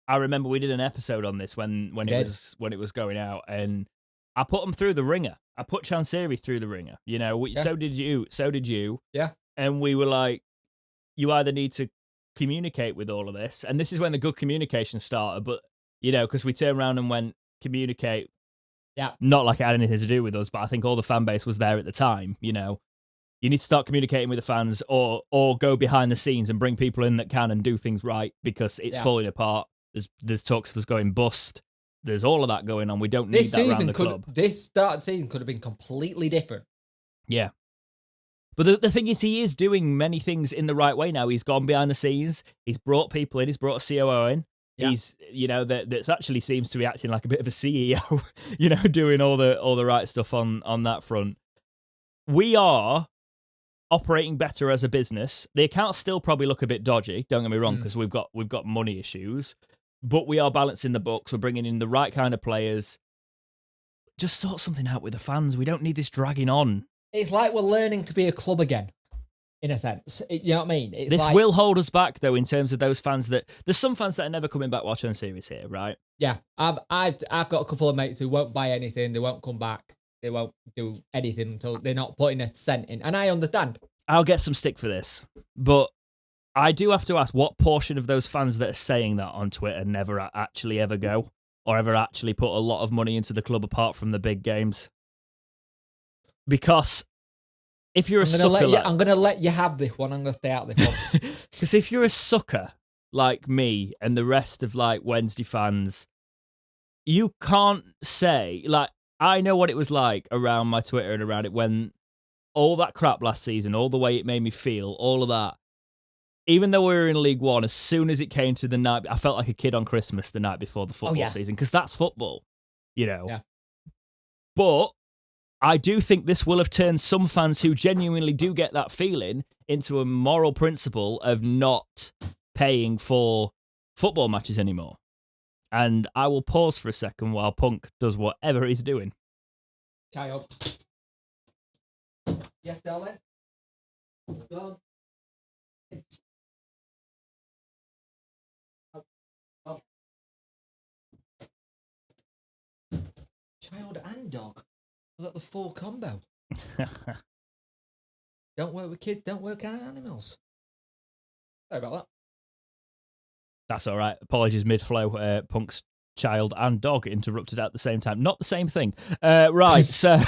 I remember we did an episode on this when it was going out, and I put them through the ringer. I put Chansiri through the ringer. You know, so did you. Yeah. And we were like, you either need to communicate with all of this, and this is when the good communication started. But you know, because we turned around and went communicate. Yeah. Not like it had anything to do with us, but I think all the fan base was there at the time. You know. You need to start communicating with the fans, or go behind the scenes and bring people in that can and do things right, because it's falling apart. There's talks of us going bust. There's all of that going on. We don't need that around the club. This start of the season could have been completely different. Yeah. But the thing is, he is doing many things in the right way now. He's gone behind the scenes. He's brought people in. He's brought a COO in. Yeah. He's, you know, that's actually seems to be acting like a bit of a CEO, you know, doing all the right stuff on that front. We are operating better as a business. The accounts still probably look a bit dodgy, don't get me wrong, because we've got money issues, but we are balancing the books. We're bringing in the right kind of players. Just sort something out with the fans. We don't need this dragging on. It's like we're learning to be a club again, in a sense. You know what I mean? This will hold us back, though, in terms of those fans there's some fans that are never coming back watching series here, right? Yeah, I've got a couple of mates who won't buy anything. They won't come back. They won't do anything until they're not putting a cent in. And I understand. I'll get some stick for this. But I do have to ask, what portion of those fans that are saying that on Twitter never actually ever go or ever actually put a lot of money into the club apart from the big games? Because if you're I'm going to let you have this one. I'm going to stay out of this one. Because if you're a sucker like me and the rest of like Wednesday fans, you can't say, like, I know what it was like around my Twitter and around it when all that crap last season, all the way it made me feel, all of that. Even though we were in League One, as soon as it came to the night, I felt like a kid on Christmas the night before the football season, because that's football, you know. Yeah. But I do think this will have turned some fans who genuinely do get that feeling into a moral principle of not paying for football matches anymore. And I will pause for a second while Punk does whatever he's doing. Child. Yes, darling. Go on. Oh. Child and dog. I got the full combo. Don't work with kids, don't work with animals. Sorry about that. That's all right. Apologies mid-flow. Punk's child and dog interrupted at the same time. Not the same thing. Right, so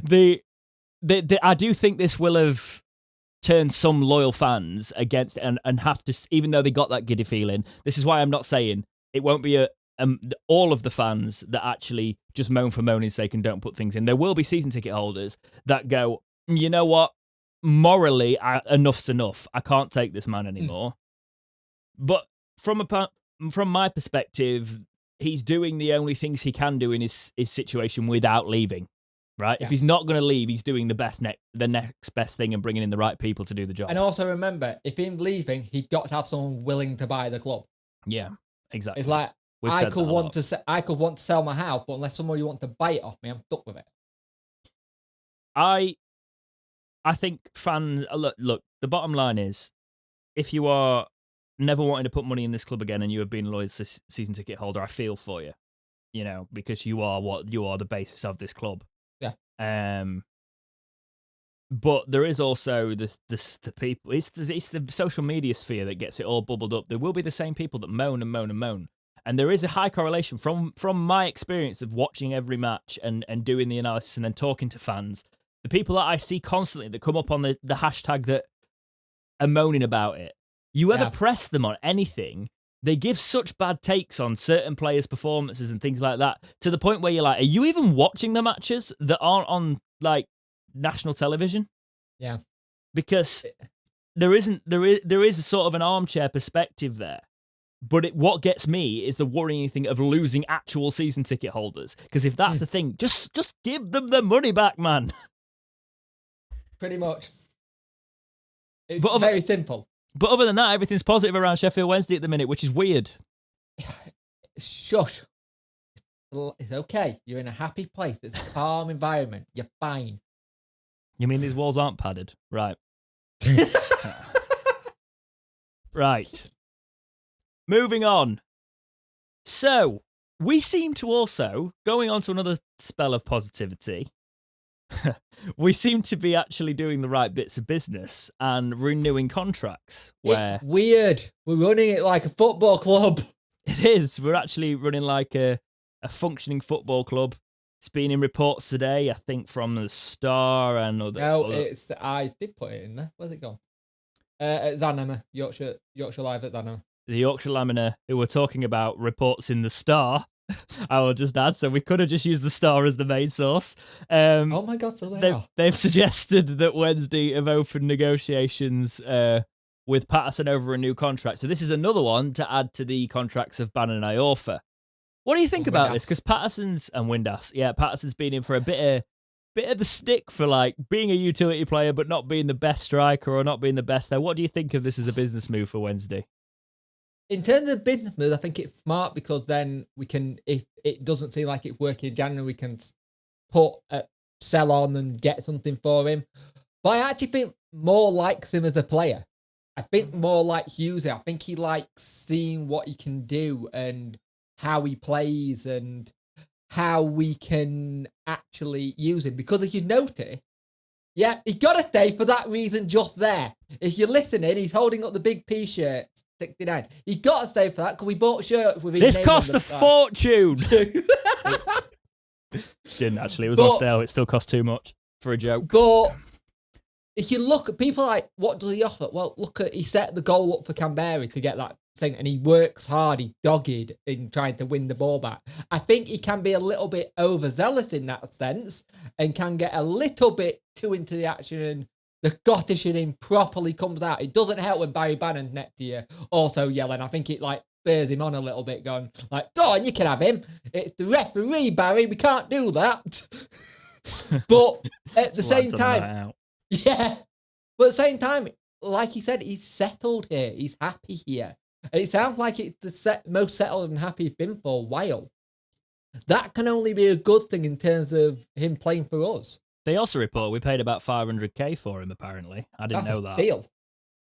I do think this will have turned some loyal fans against it and have to, even though they got that giddy feeling. This is why I'm not saying it won't be all of the fans that actually just moan for moaning's sake and don't put things in. There will be season ticket holders that go, you know what, morally, enough's enough. I can't take this man anymore. But from my perspective, he's doing the only things he can do in his situation without leaving, right? Yeah. If he's not going to leave, he's doing the next best thing and bringing in the right people to do the job. And also remember, if he's leaving, he's got to have someone willing to buy the club. Yeah, exactly. It's like, I could want to sell my house, but unless somebody wants to buy it off me, I'm stuck with it. I think fans look. The bottom line is, if you are never wanting to put money in this club again and you have been a loyal season ticket holder, I feel for you, you know, because you are the basis of this club. Yeah. But there is also the people. It's the social media sphere that gets it all bubbled up. There will be the same people that moan and moan and moan. And there is a high correlation from my experience of watching every match and doing the analysis and then talking to fans. The people that I see constantly that come up on the hashtag that are moaning about it, you ever press them on anything, they give such bad takes on certain players' performances and things like that, to the point where you're like, are you even watching the matches that aren't on, like, national television? Yeah. Because there is a sort of an armchair perspective there. But what gets me is the worrying thing of losing actual season ticket holders. Because if that's the thing, just give them the money back, man. Pretty much. It's very simple. But other than that, everything's positive around Sheffield Wednesday at the minute, which is weird. Shush. It's okay. You're in a happy place. It's a calm environment. You're fine. You mean these walls aren't padded? Right. Right. Moving on. So, we seem to also, going on to another spell of positivity, we seem to be actually doing the right bits of business and renewing contracts. Where it's weird. We're running it like a football club. It is. We're actually running like a functioning football club. It's been in reports today, I think, from the Star and other. No, I did put it in there. Where's it gone? At Zanham, Yorkshire Live at Zanham. The Yorkshire Laminer, who were talking about reports in the Star, I will just add, so we could have just used the Star as the main source. Oh my God, so they've suggested that Wednesday have opened negotiations with Patterson over a new contract. So this is another one to add to the contracts of Bannon and Iorfa. What do you think about this? Because Patterson's been in for a bit of the stick for like being a utility player but not being the best striker or not being the best there. What do you think of this as a business move for Wednesday? In terms of business moves, I think it's smart because then we can, if it doesn't seem like it's working in January, we can sell on and get something for him. But I actually think more likes him as a player. I think more like Hughes. I think he likes seeing what he can do and how he plays and how we can actually use him. Because if you notice, Yeah, he got to stay for that reason just there. If you're listening, he's holding up the big P shirt, 69. He got to stay for that because we bought shirts with his This name cost on a the back. fortune. Didn't actually. It was on sale. It still cost too much for a joke. But if you look at people like, what does he offer? Well, look at, he set the goal up for Canberra to get that thing, and he works hard, he's dogged in trying to win the ball back. I think he can be a little bit overzealous in that sense and can get a little bit too into the action, and the Scottish in him properly comes out. It doesn't help when Barry Bannon's next to you also yelling. I think it like spurs him on a little bit, going like, go on, you can have him. It's the referee, Barry. We can't do that. But at the same time, yeah. But at the same time, like he said, he's settled here. He's happy here. And it sounds like it's the most settled and happy he's been for a while. That can only be a good thing in terms of him playing for us. They also report we paid about 500k for him, apparently. I didn't know that. Deal.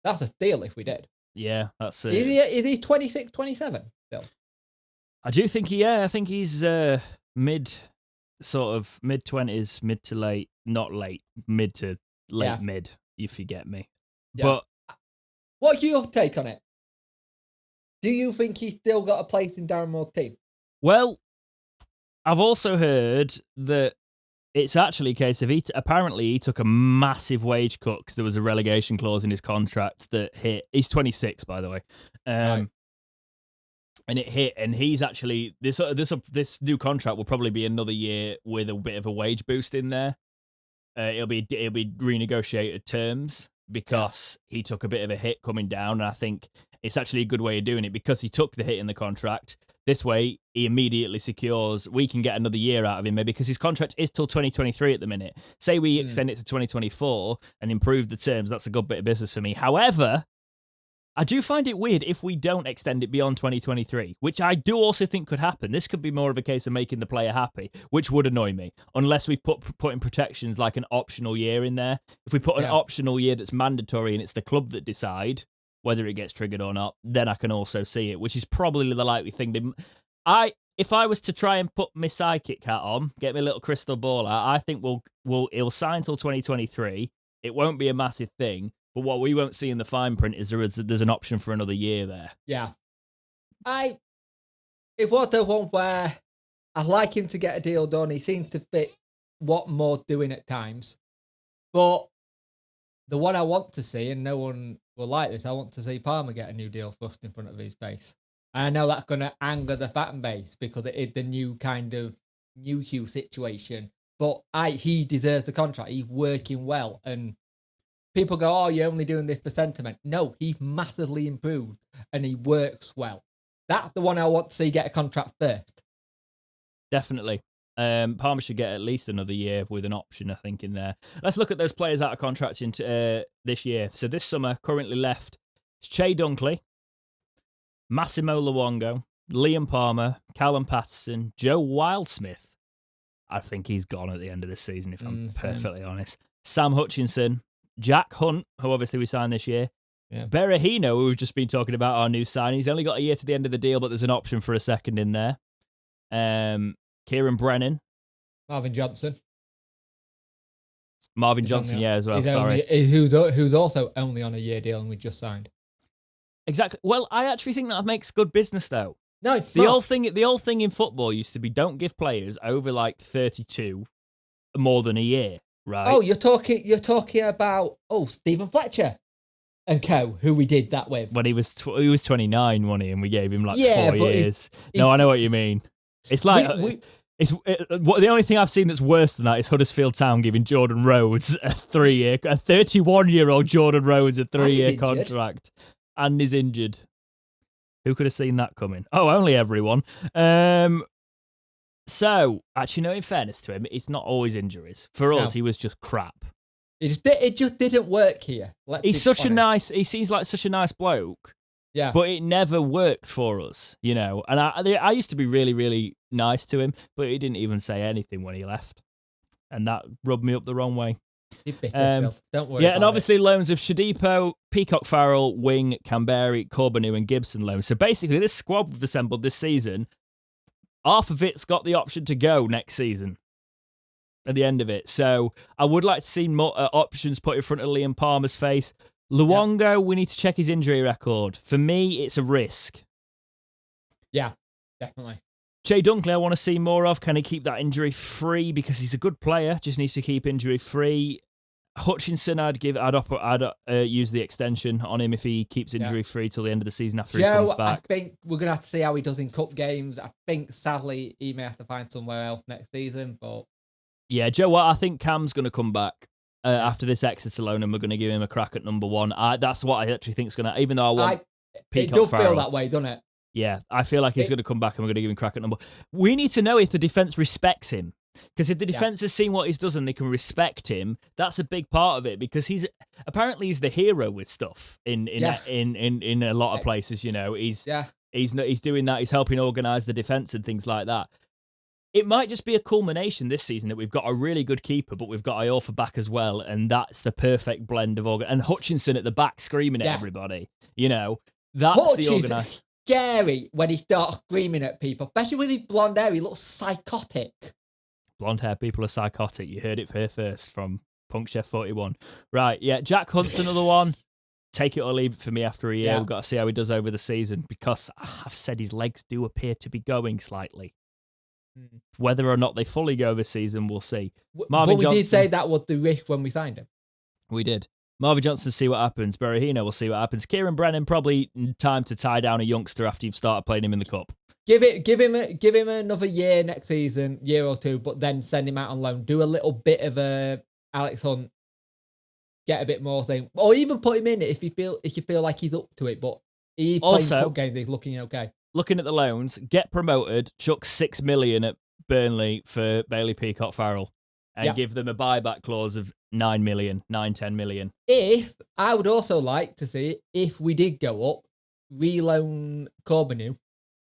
That's a steal if we did. Yeah, that's it. Is he 26, 27 still? I do think I think he's mid-20s, mid to late, not late, mid to late mid, if you get me. Yeah. But what's your take on it? Do you think he's still got a place in Darren Moore's team? Well, I've also heard that it's actually a case of apparently he took a massive wage cut because there was a relegation clause in his contract that hit. He's 26, by the way. Right. And it hit, and he's actually this new contract will probably be another year with a bit of a wage boost in there. It'll be renegotiated terms because he took a bit of a hit coming down, and I think it's actually a good way of doing it because he took the hit in the contract. This way, he immediately secures we can get another year out of him, maybe because his contract is till 2023 at the minute. Say we extend it to 2024 and improve the terms, that's a good bit of business for me. However, I do find it weird if we don't extend it beyond 2023, which I do also think could happen. This could be more of a case of making the player happy, which would annoy me, unless we've put in protections like an optional year in there. If we put an optional year that's mandatory and it's the club that decide whether it gets triggered or not, then I can also see it, which is probably the likely thing. If I was to try and put my psychic hat on, get my little crystal ball out, I think it'll sign till 2023. It won't be a massive thing. But what we won't see in the fine print is there's an option for another year there. Yeah. It was the one where I like him to get a deal done. He seemed to fit what Moore's doing at times. But the one I want to see, and no one will like this, I want to see Palmer get a new deal thrust in front of his face. And I know that's going to anger the fan base because it is the new kind of new Hugh situation. But he deserves the contract. He's working well, and people go, oh, you're only doing this for sentiment. No, he's massively improved and he works well. That's the one I want to see get a contract first. Definitely. Palmer should get at least another year with an option, I think, in there. Let's look at those players out of contracts into this year. So this summer, currently left, it's Che Dunkley, Massimo Luongo, Liam Palmer, Callum Patterson, Joe Wildsmith. I think he's gone at the end of this season, if I'm perfectly honest. Sam Hutchinson, Jack Hunt, who obviously we signed this year. Yeah. Berahino, who we've just been talking about, our new signing. He's only got a year to the end of the deal, but there's an option for a second in there. Kieran Brennan. Marvin Johnson, yeah, as well. Sorry. Who's also only on a year deal and we just signed. Exactly. Well, I actually think that makes good business, though. No, the old thing in football used to be don't give players over like 32 more than a year. Right. Oh, you're talking about Stephen Fletcher and co, who we did that with when he was 29, wasn't he? And we gave him like 4 years. No, I know what you mean. It's like the only thing I've seen that's worse than that is Huddersfield Town giving Jordan Rhodes a 31-year-old Jordan Rhodes a 3-year contract, and he's injured. Who could have seen that coming? Oh, only everyone. So, actually, no, in fairness to him, it's not always injuries. For us, he was just crap. It just didn't work here. He seems like such a nice bloke. Yeah. But it never worked for us, you know. And I used to be really, really nice to him, but he didn't even say anything when he left. And that rubbed me up the wrong way. Don't worry. Yeah, and obviously loans of Shadipo, Peacock Farrell, Wing, Camberi, Corbanu, and Gibson loans. So basically, this squad we've assembled this season, half of it's got the option to go next season. at the end of it. So I would like to see more options put in front of Liam Palmer's face. Luongo, we need to check his injury record. For me, it's a risk. Yeah, definitely. Jay Dunkley, I want to see more of. Can he keep that injury free? Because he's a good player, just needs to keep injury free. Hutchinson, I'd use the extension on him if he keeps injury free till the end of the season after he comes back. I think we're gonna have to see how he does in cup games. I think sadly he may have to find somewhere else next season. But yeah, Joe, I think Cam's gonna come back after this Exeter loan, and we're gonna give him a crack at number one. That's what I actually think is gonna. Even though I want, it does feel that way, doesn't it? Yeah, I feel like he's going to come back and we're going to give him a crack at number. We need to know if the defence respects him. Because if the defence has seen what he's done and they can respect him, that's a big part of it. Because he's the hero with stuff in a lot of places. You know, he's doing that. He's helping organise the defence and things like that. It might just be a culmination this season that we've got a really good keeper, but we've got Iorfa back as well, and that's the perfect blend of and Hutchinson at the back screaming at everybody. You know, that's the organised. Scary when he starts screaming at people, especially with his blonde hair. He looks psychotic. Blonde hair people are psychotic. You heard it here first from Punk Chef 41. Right, yeah. Jack Hunt's another one. Take it or leave it for me after a year. We've got to see how he does over the season because I've said his legs do appear to be going slightly. Whether or not they fully go this season, we'll see. But we did say that was the risk when we signed him. We did. Marvin Johnson, see what happens. Berahino, we'll see what happens. Kieran Brennan, probably time to tie down a youngster after you've started playing him in the cup. Give him another year next season, year or two, but then send him out on loan. Do a little bit of a Alex Hunt, get a bit more thing, or even put him in it if you feel like he's up to it. But he's playing cup games, he's looking okay. Looking at the loans, get promoted, chuck 6 million at Burnley for Bailey Peacock Farrell. And give them a buyback clause of 9 million, 10 million. If I would also like to see, if we did go up, reloan Corbinu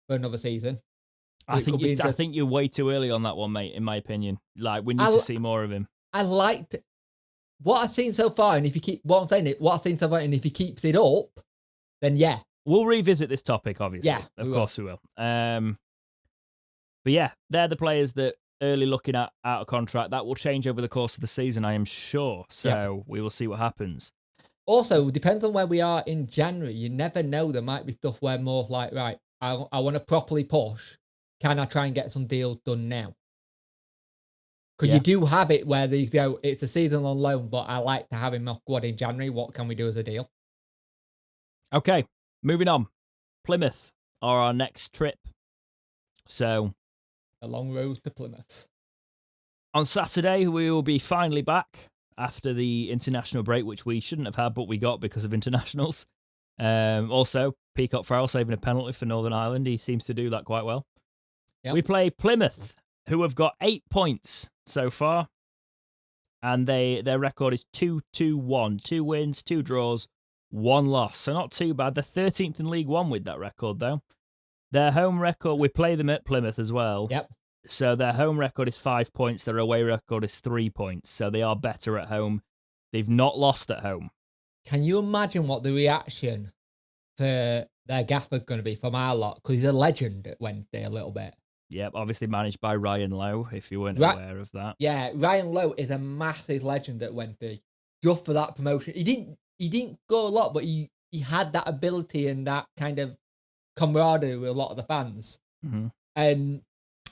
for another season. So I think you're way too early on that one, mate, in my opinion. Like, we need to see more of him. I liked what I've seen so far, and if he keeps it up, then yeah. We'll revisit this topic, obviously. Yeah. Of course we will. But yeah, they're the players that early looking at out of contract. That will change over the course of the season, I am sure. So we will see what happens. Also, it depends on where we are in January. You never know. There might be stuff where more like, right, I want to properly push. Can I try and get some deals done now? Because you do have it where they go, it's a season on loan, but I like to have him off squad in January. What can we do as a deal? Okay, moving on. Plymouth are our next trip. So a long road to Plymouth. On Saturday, we will be finally back after the international break, which we shouldn't have had, but we got because of internationals. Also, Peacock Farrell saving a penalty for Northern Ireland. He seems to do that quite well. Yep. We play Plymouth, who have got 8 points so far. And their record is 2-2-1. 2 wins, 2 draws, 1 loss. So not too bad. They're 13th in League One with that record, though. Their home record, we play them at Plymouth as well. Yep. So their home record is 5 points. Their away record is 3 points. So they are better at home. They've not lost at home. Can you imagine what the reaction for their gaffer going to be from our lot? Because he's a legend at Wednesday a little bit. Yep, obviously managed by Ryan Lowe, if you weren't aware of that. Yeah, Ryan Lowe is a massive legend at Wednesday. Just for that promotion. He didn't go a lot, but he had that ability and that kind of camaraderie with a lot of the fans. Mm-hmm. And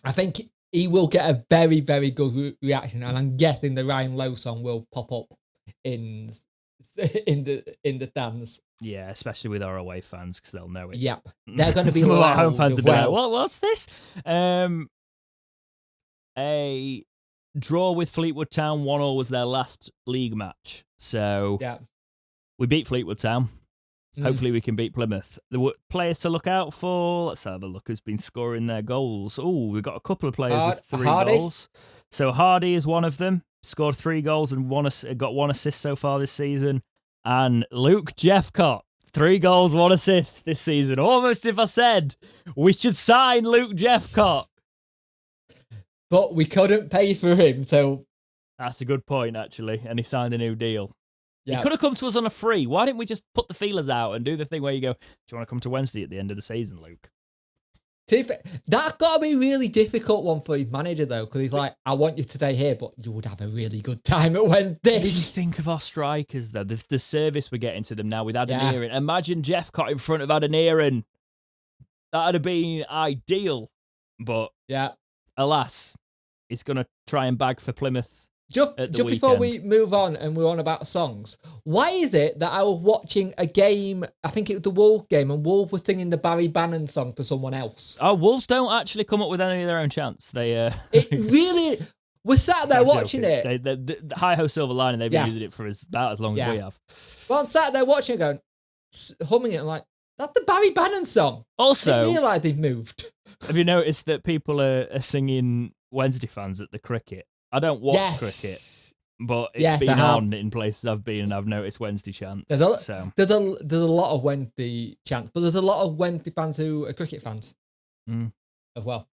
I think he will get a very, very good reaction. And I'm guessing the Ryan Lowe song will pop up in the stands. Yeah, especially with our away fans, because they'll know it. Yep. They're going to be some of our home fans will be like, well. What's this? A draw with Fleetwood Town, 1-1 was their last league match. So we beat Fleetwood Town. Hopefully we can beat Plymouth. The players to look out for, let's have a look who's been scoring their goals. Oh, we've got a couple of players with 3 goals. So Hardy is one of them. Scored 3 goals and got 1 assist so far this season. And Luke Jeffcott, 3 goals, 1 assist this season. Almost if I said we should sign Luke Jeffcott. But we couldn't pay for him, so... That's a good point, actually. And he signed a new deal. Yep. He could have come to us on a free. Why didn't we just put the feelers out and do the thing where you go, do you want to come to Wednesday at the end of the season, Luke? That's got to be a really difficult one for his manager, though, because he's like, I want you to stay here, but you would have a really good time at Wednesday. What did you think of our strikers, though? The service we're getting to them now with Adeniran. Yeah. Imagine Jeff caught in front of Adeniran. That would have been ideal. But, alas, he's going to try and bag for Plymouth. Just before we move on and we're on about songs, why is it that I was watching a game, I think it was the Wolves game, and Wolves were singing the Barry Bannon song to someone else? Oh, Wolves don't actually come up with any of their own chants. They It really... We're sat there watching it. The Hi-Ho Silver Lining, they've been using it for about as long as we have. Well, I'm sat there watching it going, humming it, and like, that's the Barry Bannon song. Also... I didn't realise they've moved. Have you noticed that people are singing Wednesday fans at the cricket? I don't watch cricket, but it's been on in places I've been, and I've noticed Wednesday chants. There's a lot of Wednesday chants, but there's a lot of Wednesday fans who are cricket fans as well.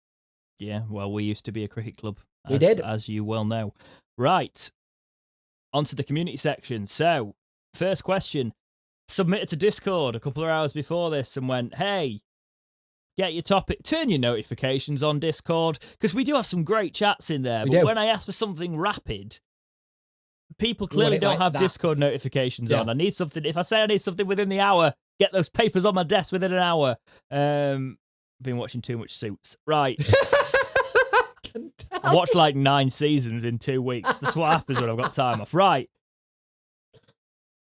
Yeah, well, we used to be a cricket club. We did. As you well know. Right, on to the community section. So, first question, submitted to Discord a couple of hours before this and went, hey, get your topic, turn your notifications on Discord, because we do have some great chats in there. But when I ask for something rapid, people clearly don't have Discord notifications on. I need something. If I say I need something within the hour, get those papers on my desk within an hour. Been watching too much Suits. Right. I watched like 9 seasons in 2 weeks. That's what happens when I've got time off. Right.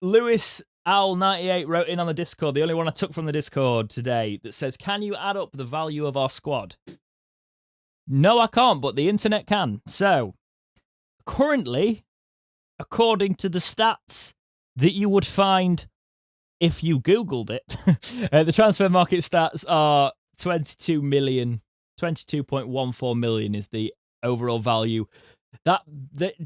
Lewis Owl98 wrote in on the Discord, the only one I took from the Discord today, that says, can you add up the value of our squad? No, I can't, but the internet can. So, currently, according to the stats that you would find if you Googled it, the transfer market stats are 22.14 million is the overall value. That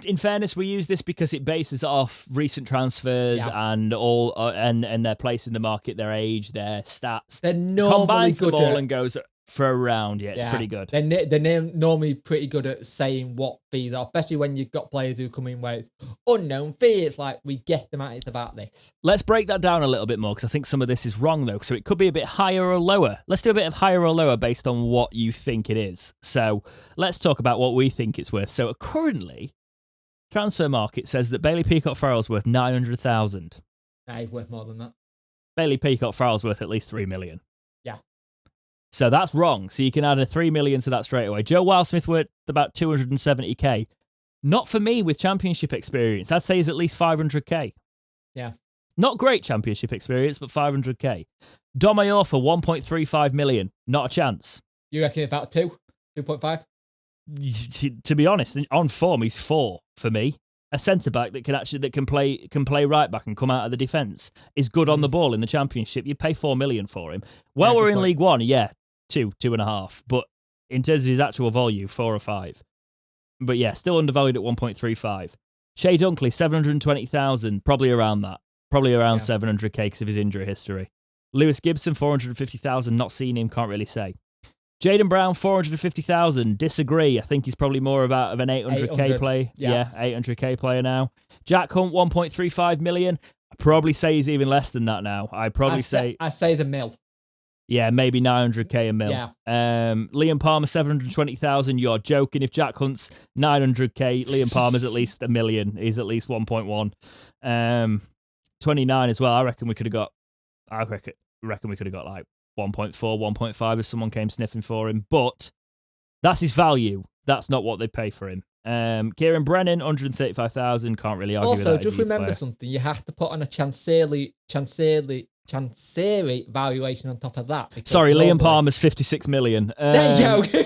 in fairness, we use this because it bases off recent transfers and all and their place in the market, their age, their stats. They're normally combines good them all and goes for a round. Yeah, it's pretty good. They're normally pretty good at saying what fees are, especially when you've got players who come in where it's unknown fee. It's like, we get them at, it's about this. Let's break that down a little bit more, because I think some of this is wrong, though. So it could be a bit higher or lower. Let's do a bit of higher or lower based on what you think it is. So let's talk about what we think it's worth. So currently, Transfer Market says that Bailey Peacock-Farrell's worth 900,000. Nah, he's worth more than that. Bailey Peacock-Farrell's worth at least 3 million. Yeah. So that's wrong. So you can add a 3 million to that straight away. Joe Wildsmith worth about 270k. Not for me with championship experience. I'd say he's at least 500k. Yeah. Not great championship experience, but 500k. Dom Ayor for 1.35 million. Not a chance. You reckon about 2.5? To be honest, on form, he's 4 for me. A centre back that can play right back and come out of the defence is good on the ball in the championship. You pay 4 million for him. Well, we're in League One, 2.5. But in terms of his actual value, 4 or 5. But yeah, still undervalued at 1.35. Shea Dunkley, 720,000, probably around that. Probably around 700k because of his injury history. Lewis Gibson, 450,000, not seen him, can't really say. Jaden Brown, 450,000, disagree. I think he's probably more of an 800k play. Yeah, 800k player now. Jack Hunt, 1.35 million. I'd probably say he's even less than that now. I say the mil. Yeah, maybe 900k a mil. Yeah. Liam Palmer, 720,000. You're joking. If Jack Hunt's 900k, Liam Palmer's at least 1 million. He's at least 1.1. 29 as well. I reckon we could have got like 1.4, 1.5 if someone came sniffing for him. But that's his value. That's not what they pay for him. Kieran Brennan, 135,000. Can't really argue with that. Also, just remember something. You have to put on a Chancery valuation on top of that. Sorry, Liam Palmer's 56 million. There you go.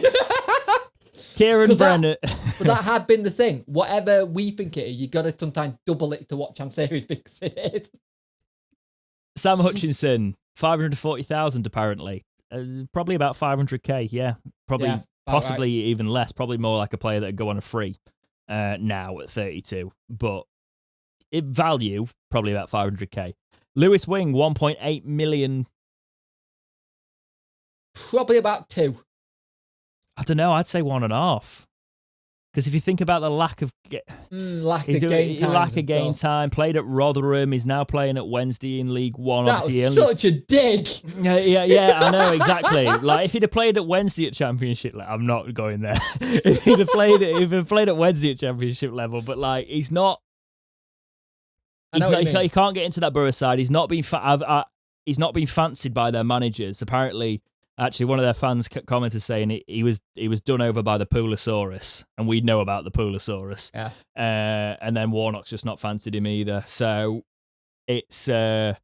Kieran Brennan. But that had been the thing. Whatever we think it is, you got to sometimes double it to what Chancery thinks it is. Sam Hutchinson, 540,000 apparently. Probably about 500k, yeah. Probably, possibly even less. Probably more like a player that would go on a free now at 32. But in value, probably about 500k. Lewis Wing, 1.8 million. Probably about 2. I don't know. I'd say 1.5. Because if you think about the lack of game time, played at Rotherham, he's now playing at Wednesday in League One. That was such a dig. Yeah, I know exactly. Like if he'd have played at Wednesday at Championship, I'm not going there. if he'd have played at Wednesday at Championship level, but like he's not. He can't get into that Borough side. He's not been. He's not been fancied by their managers. Apparently. Actually, one of their fans commented saying he was done over by the Pulosaurus, and we know about the Pulosaurus. Yeah. And then Warnock's just not fancied him either. So it's, I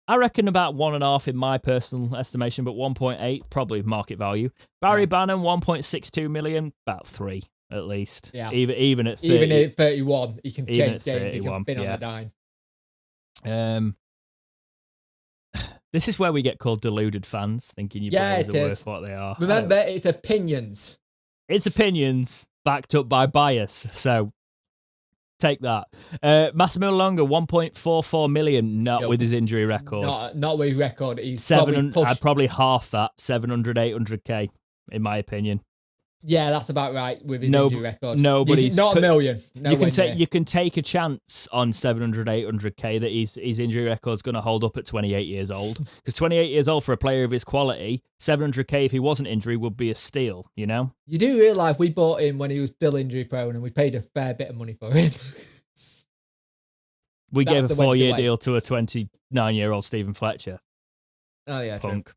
reckon about 1.5 in my personal estimation, but 1.8 probably market value. Barry Bannon 1.62 million, about 3 at least. Yeah. Even at 30, even at 31, he can change games. He can spin on the dime. This is where we get called deluded fans, thinking your players are worth what they are. Remember, it's opinions. It's opinions backed up by bias. So take that. Massimo Longa, 1.44 million, not with his injury record. Not with his record. He's probably half that, 700, 800k, in my opinion. Yeah, that's about right with his injury record. Nobody's not a million. You can take a chance on 700, 800k that his injury record's going to hold up at 28 years old. Because 28 years old for a player of his quality, 700k if he wasn't injured would be a steal. You know. You do realise we bought him when he was still injury prone, and we paid a fair bit of money for him. We gave a 4-year deal to a 29-year-old Stephen Fletcher. Oh yeah, punk.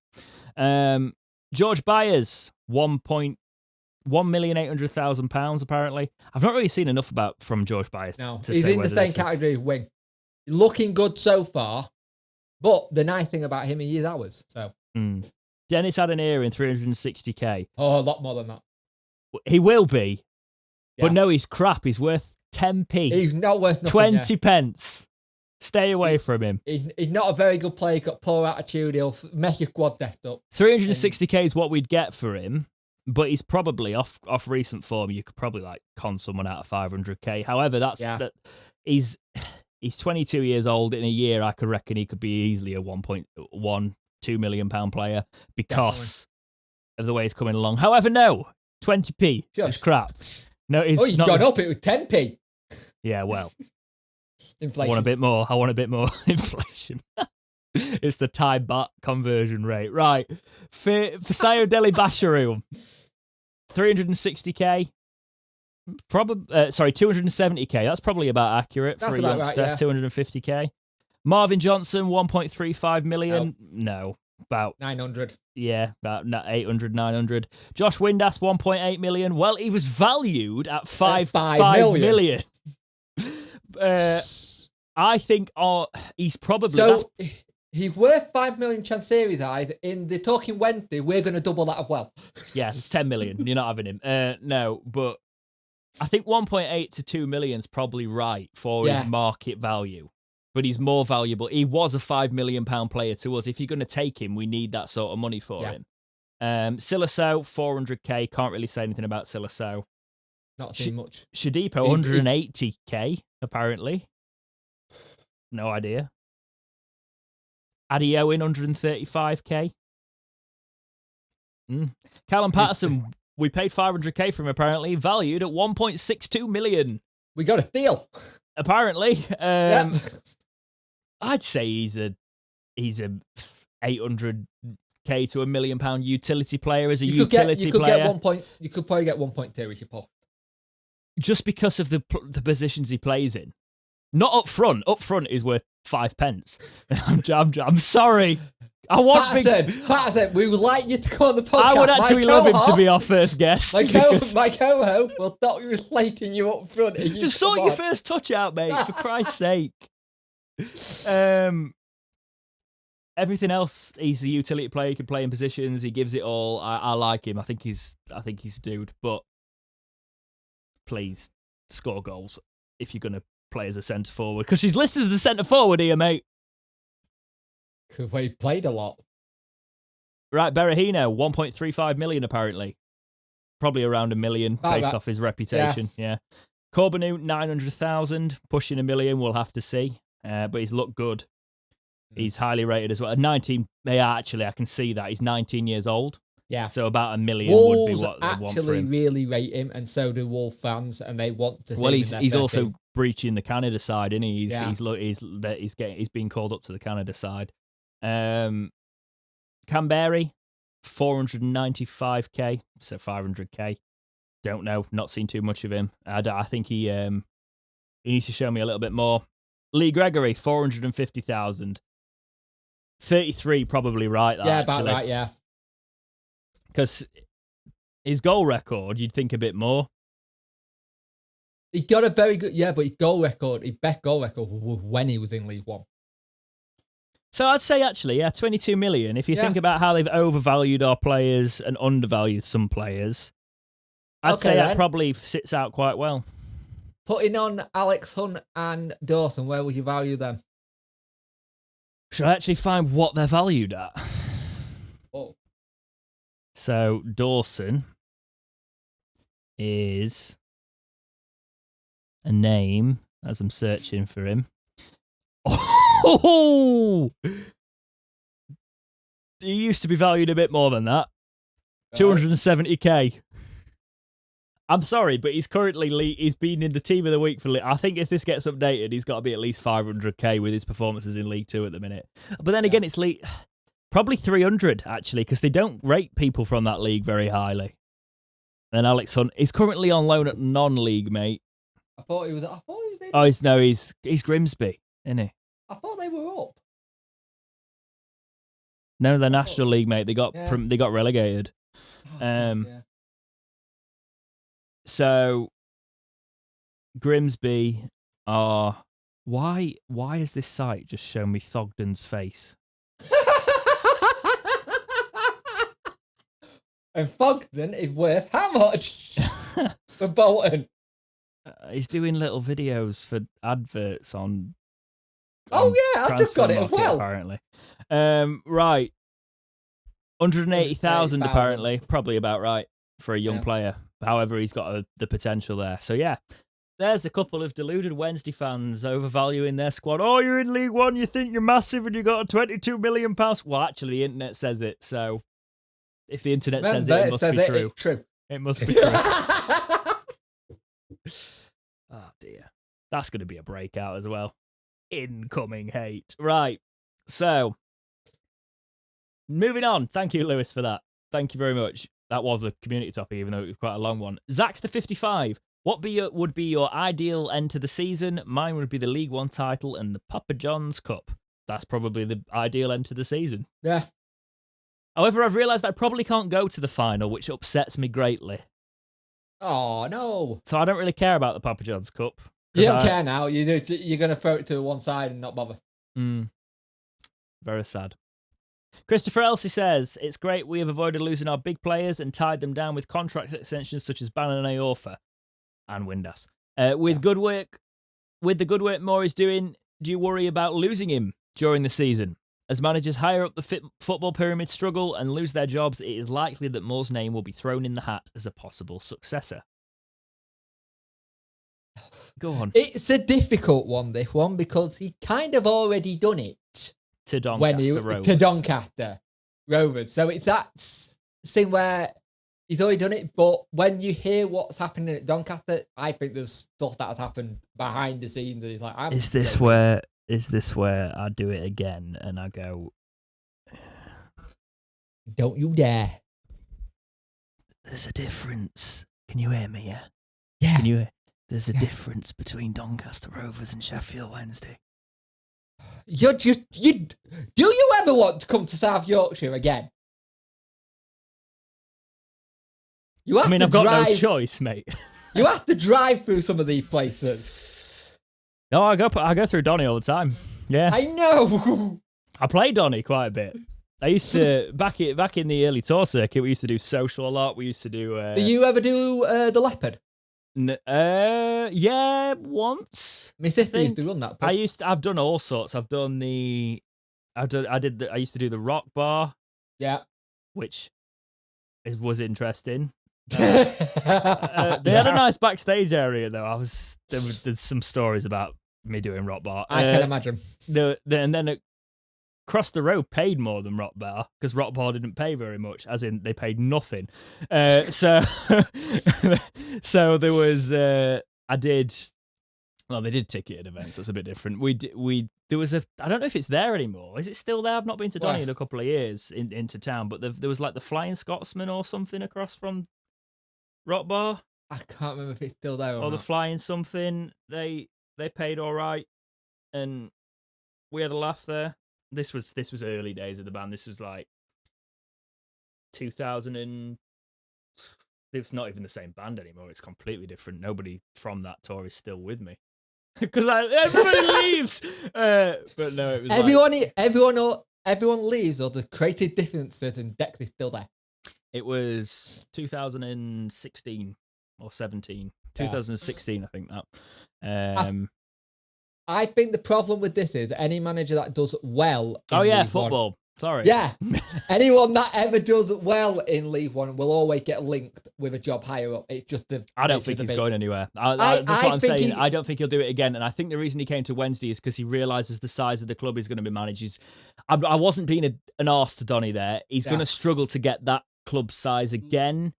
George Byers, £1,800,000 apparently. I've not really seen enough from George Byers. No, he's in the same category as Wing. Looking good so far, but the nice thing about him, he is ours. So Dennis Adenir in 360k. Oh, a lot more than that. He will be, but no, he's crap. He's worth 10p. He's not worth nothing, 20 pence. Stay away from him. He's not a very good player. He's got poor attitude. He'll mess your quad depth up. 360k is what we'd get for him. But he's probably off recent form. You could probably like con someone out of 500k. However, that he's 22 years old. In a year, I could reckon he could be easily a 1.1, £2 million player because of the way he's coming along. However, no, 20p is crap. No, he's gone up. It was 10p. Yeah, well, inflation. I want a bit more inflation. It's the Thai baht conversion rate. Right. Fasayo Deli Basharu, 360k. 270k. That's probably about accurate for a youngster. Right, 250k. Marvin Johnson, 1.35 million. No, about 900. Yeah, about 800, 900. Josh Windass, 1.8 million. Well, he was valued at 5 million. I think he's probably... He's worth 5 million Chancery's eyes. In the Talking Wednesday, we're going to double that as well. Yeah, it's 10 million. You're not having him. No, but I think 1.8 to 2 million is probably right for his market value. But he's more valuable. He was a £5 million player to us. If you're going to take him, we need that sort of money for him. Silaso, 400k. Can't really say anything about Silaso. Not seen much. Shadipo, 180k, apparently. No idea. Addy Owen, 135k. Callum Patterson, we paid 500k for him, apparently, valued at 1.62 million. We got a steal. Apparently. I'd say he's a 800k to £1 million utility player as a utility player. You could probably get 1.2 if you pull. Just because of the positions he plays in. Not up front. Up front is worth 5 pence. I'm sorry. I want Patterson, we would like you to come on the podcast. I would actually love him to be our first guest. My co-host will stop you slating you up front. Just sort your first touch out, mate, for Christ's sake. Everything else, he's a utility player. He can play in positions. He gives it all. I like him. I think he's a dude. But please score goals if you're going to play as a centre forward, because she's listed as a centre forward here, mate. Because he played a lot. Right, Berahino, 1.35 million apparently. Probably around $1 million based off his reputation. Yeah. Corbanu, 900,000, pushing $1 million. We'll have to see. But he's looked good. He's highly rated as well. 19. Yeah, actually, I can see that he's 19 years old. Yeah. So about $1 million Wolves would be what they want for actually him. really rate him, and so do Wolves fans, and they want to see Well, him in their he's first also team. breaching the Canada side, isn't he? He's being called up to the Canada side. Canberra, 495k, so 500k. Don't know, not seen too much of him. I think he needs to show me a little bit more. Lee Gregory, 450,000. 33, probably right. Yeah, about right, yeah. Because his goal record, you'd think a bit more. He got a very good, but his best goal record was when he was in League One. So I'd say actually, 22 million. If you think about how they've overvalued our players and undervalued some players, I'd say that probably sits out quite well. Putting on Alex Hunt and Dawson, where would you value them? Should I actually find what they're valued at? Oh. So Dawson is a name as I'm searching for him. Oh! He used to be valued a bit more than that. 270k. I'm sorry, but he's been in the team of the week for. I think if this gets updated, he's got to be at least 500k with his performances in League 2 at the minute. But then again, it's probably 300 actually, because they don't rate people from that league very highly. And Alex Hunt is currently on loan at non-league, mate. I thought he was in. Oh, he's Grimsby, isn't he? I thought they were up. No, they're National League, mate. They got relegated. So Grimsby are why has this site just shown me Thogden's face? And Thogden is worth how much for Bolton? He's doing little videos for adverts on. Oh yeah, I've just got it as well. Apparently, right, 180,000 apparently, probably about right for a young player. However, he's got the potential there. So yeah, there's a couple of deluded Wednesday fans overvaluing their squad. Oh, you're in League One, you think you're massive, and you got a £22 million. Well, actually, the internet says it. So if the internet says it, it must be true. It's true. It must be true. Oh dear, that's going to be a breakout as well. Incoming hate. Right. So, moving on. Thank you, Lewis, for that. Thank you very much. That was a community topic, even though it was quite a long one. Zax to 55. What would be your ideal end to the season? Mine would be the League One title and the Papa John's Cup. That's probably the ideal end to the season. Yeah. However, I've realised I probably can't go to the final, which upsets me greatly. Oh, no. So I don't really care about the Papa John's Cup. You don't care now. You're going to throw it to one side and not bother. Very sad. Christopher Elsie says, it's great we have avoided losing our big players and tied them down with contract extensions such as Bannon and Aorfa and Windass. With the good work Moore is doing, do you worry about losing him during the season? As managers higher up the football pyramid struggle and lose their jobs, it is likely that Moore's name will be thrown in the hat as a possible successor. Go on. It's a difficult one, this one, because he kind of already done it. To Doncaster Rovers. To Doncaster Rovers. So it's that thing where he's already done it, but when you hear what's happening at Doncaster, I think there's stuff that has happened behind the scenes. And he's like, Is this where I do it again and I go, don't you dare. There's a difference. Can you hear me, yeah? Yeah. Can you hear? There's a difference between Doncaster Rovers and Sheffield Wednesday. Do you ever want to come to South Yorkshire again? I've got no choice, mate. You have to drive through some of these places. No, I go through Donny all the time. Yeah, I know. I play Donny quite a bit. I used to back in the early tour circuit. We used to do social a lot. We used to do. Do you ever do the Leopard? Yeah, once. My sister used to run that. I've done all sorts. I used to do the Rock Bar. Yeah, which was interesting. They had a nice backstage area though. There's some stories about me doing Rock Bar. I can imagine. And then at across the road paid more than Rock Bar because Rock Bar didn't pay very much, as in they paid nothing. So there was they did ticketed events. That's a bit different. There was I don't know if it's there anymore. Is it still there? I've not been to Donny in a couple of years into town, but there was like the Flying Scotsman or something across from Rock Bar. I can't remember if it's still there or not. The Flying something. They paid all right, and we had a laugh there. This was early days of the band. This was like 2000 and it's not even the same band anymore. It's completely different. Nobody from that tour is still with me because everybody leaves. But no, it was everyone leaves, or the creative differences, and Dex is still there. It was 2016 or 17. 2016, I think that. I think the problem with this is any manager that does well in League football. One, sorry. Yeah. Anyone that ever does well in League One will always get linked with a job higher up. It's just I don't think he's going anywhere. That's what I'm saying. I don't think he'll do it again. And I think the reason he came to Wednesday is because he realises the size of the club he's going to be managed. I wasn't being an arse to Donny there. He's going to struggle to get that club size again.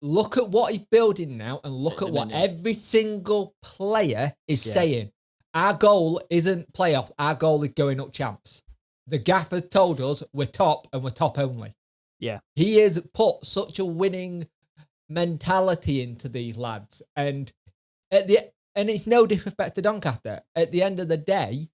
Look at what he's building now, and look at what every single player is saying. Our goal isn't playoffs. Our goal is going up champs. The gaffer told us we're top and we're top only. Yeah. He has put such a winning mentality into these lads. And it's no disrespect to Doncaster. At the end of the day,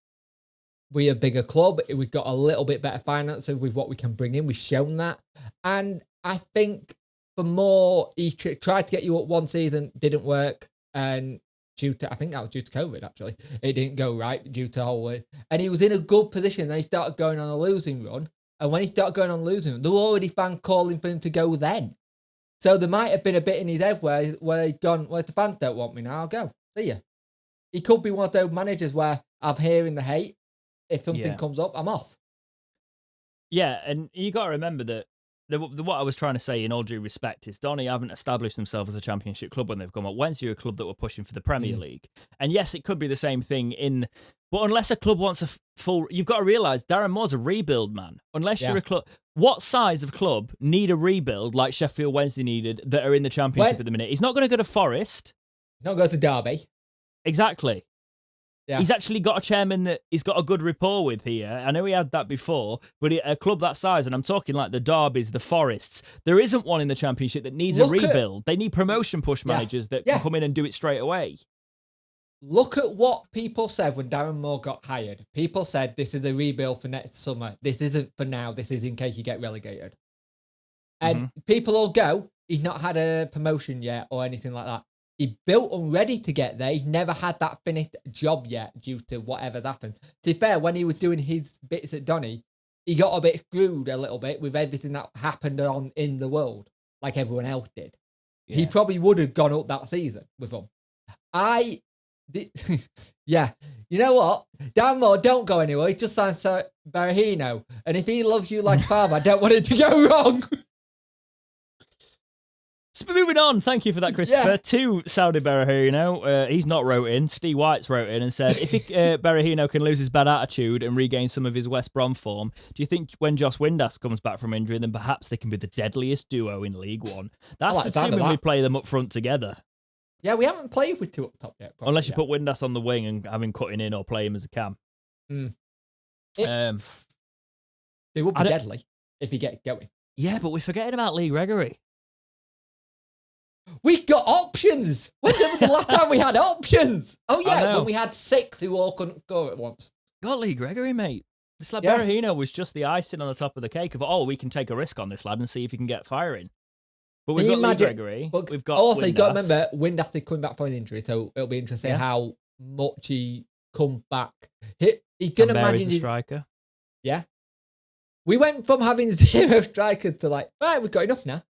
we're a bigger club. We've got a little bit better finances with what we can bring in. We've shown that. And I think for more, he tried to get you up one season, didn't work. And I think that was due to COVID, actually. It didn't go right due to whole. And he was in a good position. Then he started going on a losing run. And when he started going on a losing run, there were already fans calling for him to go then. So there might have been a bit in his head where he'd gone, well, if the fans don't want me now, I'll go. See ya. He could be one of those managers where I'm hearing the hate. If something comes up, I'm off. Yeah, and you got to remember that what I was trying to say, in all due respect, is Donny haven't established themselves as a championship club when they've come up. Wednesday are a club that were pushing for the Premier League. And yes, it could be the same thing but unless a club wants a full, you've got to realise Darren Moore's a rebuild man. Unless you're a club, what size of club need a rebuild like Sheffield Wednesday needed that are in the championship at the minute? He's not going to go to Forest. Not go to Derby. Exactly. Yeah. He's actually got a chairman that he's got a good rapport with here. I know he had that before, but a club that size, and I'm talking like the Derbys, the Forests, there isn't one in the Championship that needs a rebuild. They need promotion push managers that can come in and do it straight away. Look at what people said when Darren Moore got hired. People said, this is a rebuild for next summer. This isn't for now. This is in case you get relegated. And people will go, he's not had a promotion yet or anything like that. He built and ready to get there. He's never had that finished job yet due to whatever's happened. To be fair, when he was doing his bits at Donny, he got a bit screwed a little bit with everything that happened in the world, like everyone else did. Yeah. He probably would have gone up that season with them. Yeah. You know what? Dan Moore, don't go anywhere. He just signed Berahino. And if he loves you like father, I don't want it to go wrong. So moving on, thank you for that, Christopher. Yeah. To Saudi Berahino, he's not wrote in. Steve White's wrote in and said, if Berahino can lose his bad attitude and regain some of his West Brom form, do you think when Joss Windass comes back from injury, then perhaps they can be the deadliest duo in League One? That's assuming we play them up front together. Yeah, we haven't played with two up top yet. Unless you put Windass on the wing and have him cutting in or play him as a cam. It would be deadly if he gets going. Yeah, but we're forgetting about Lee Gregory. We got options. When was the last time we had options? Oh, yeah, when we had 6 who all couldn't go at once. Got Lee Gregory, mate. It's like Berahino was just the icing on the top of the cake of, we can take a risk on this lad and see if he can get firing. But we've got Lee Gregory. We've got also, you got to Windass. remember, Windass is coming back from an injury, so it'll be interesting how much he comes back. He can imagine a striker. Yeah. We went from having 0 strikers to right, we've got enough now.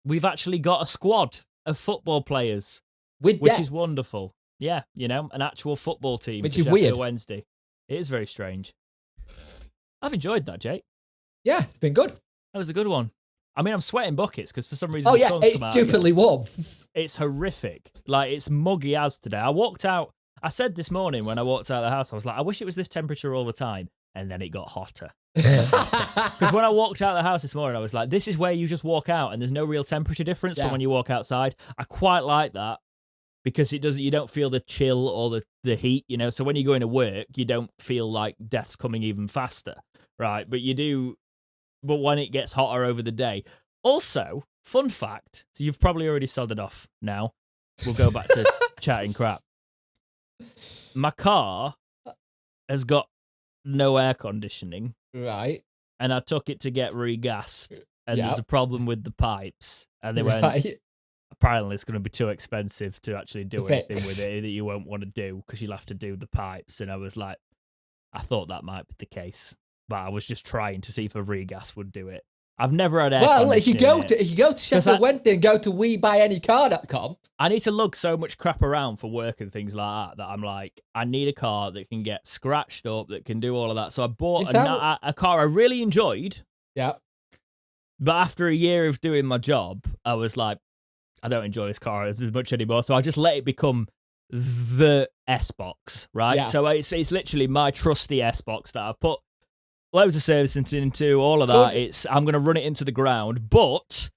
We've actually got a squad of football players, which is wonderful. Yeah, an actual football team. Which is weird. Wednesday. It is very strange. I've enjoyed that, Jake. Yeah, it's been good. That was a good one. I mean, I'm sweating buckets because for some reason the sun's come out. It's stupidly warm. It's horrific. It's muggy as today. I walked out. I said this morning when I walked out of the house, I was like, I wish it was this temperature all the time. and then it got hotter. Because when I walked out of the house this morning, I was like, this is where you just walk out and there's no real temperature difference from when you walk outside. I quite like that because you don't feel the chill or the heat, you know. So when you go into work, you don't feel like death's coming even faster, right? But you do, but when it gets hotter over the day. Also, fun fact, so you've probably already sodded off now. We'll go back to chatting crap. My car has got no air conditioning. Right. And I took it to get regassed. And there's a problem with the pipes. And they went, apparently it's going to be too expensive to actually do anything with it that you won't want to do because you'll have to do the pipes. And I was like, I thought that might be the case. But I was just trying to see if a regas would do it. I've never had air conditioning. Well, if you go to Sheffield Wednesday and go to WeBuyAnyCar.com. I need to lug so much crap around for work and things like that I'm like, I need a car that can get scratched up, that can do all of that. So I bought a car I really enjoyed. Yeah. But after a year of doing my job, I was like, I don't enjoy this car as much anymore. So I just let it become the S-Box, right? Yeah. So it's literally my trusty S-Box that I've put loads of servicing into, all of that. I'm going to run it into the ground, but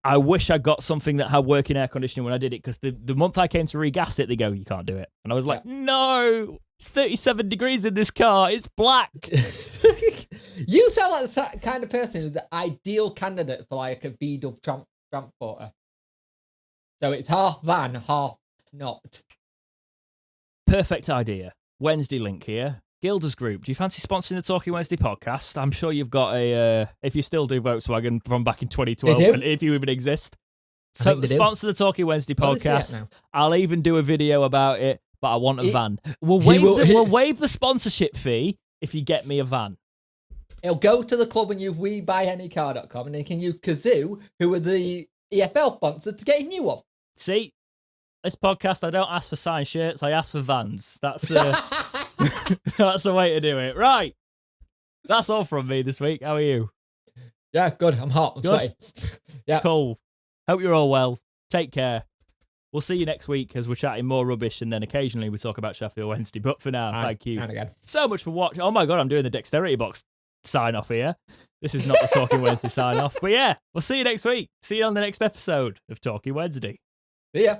I wish I got something that had working air conditioning when I did it, because the month I came to regas it, they go, you can't do it. And I was like, no, it's 37 degrees in this car. It's black. You sound like the kind of person who's the ideal candidate for like a V-dub transporter. So it's half van, half not. Perfect idea. Wednesday link here. Gilders Group, do you fancy sponsoring the Talking Wednesday podcast? I'm sure you've got if you still do Volkswagen from back in 2012, and if you even exist. So sponsor the Talking Wednesday podcast. I'll even do a video about it, but I want a van. We'll waive the sponsorship fee if you get me a van. It'll go to the club and use WeBuyAnyCar.com, and then can use Kazoo, who are the EFL sponsor, to get a new one. See, this podcast, I don't ask for signed shirts, I ask for vans. That's that's the way to do it. Right. That's all from me this week. How are you? Yeah, good. I'm hot. I'm sweaty. Yeah. Cool. Hope you're all well. Take care. We'll see you next week as we're chatting more rubbish, and then occasionally we talk about Sheffield Wednesday. But for now, thank you so much for watching. Oh my God, I'm doing the Dexterity Box sign off here. This is not the Talking Wednesday sign off. But yeah, we'll see you next week. See you on the next episode of Talking Wednesday. See ya.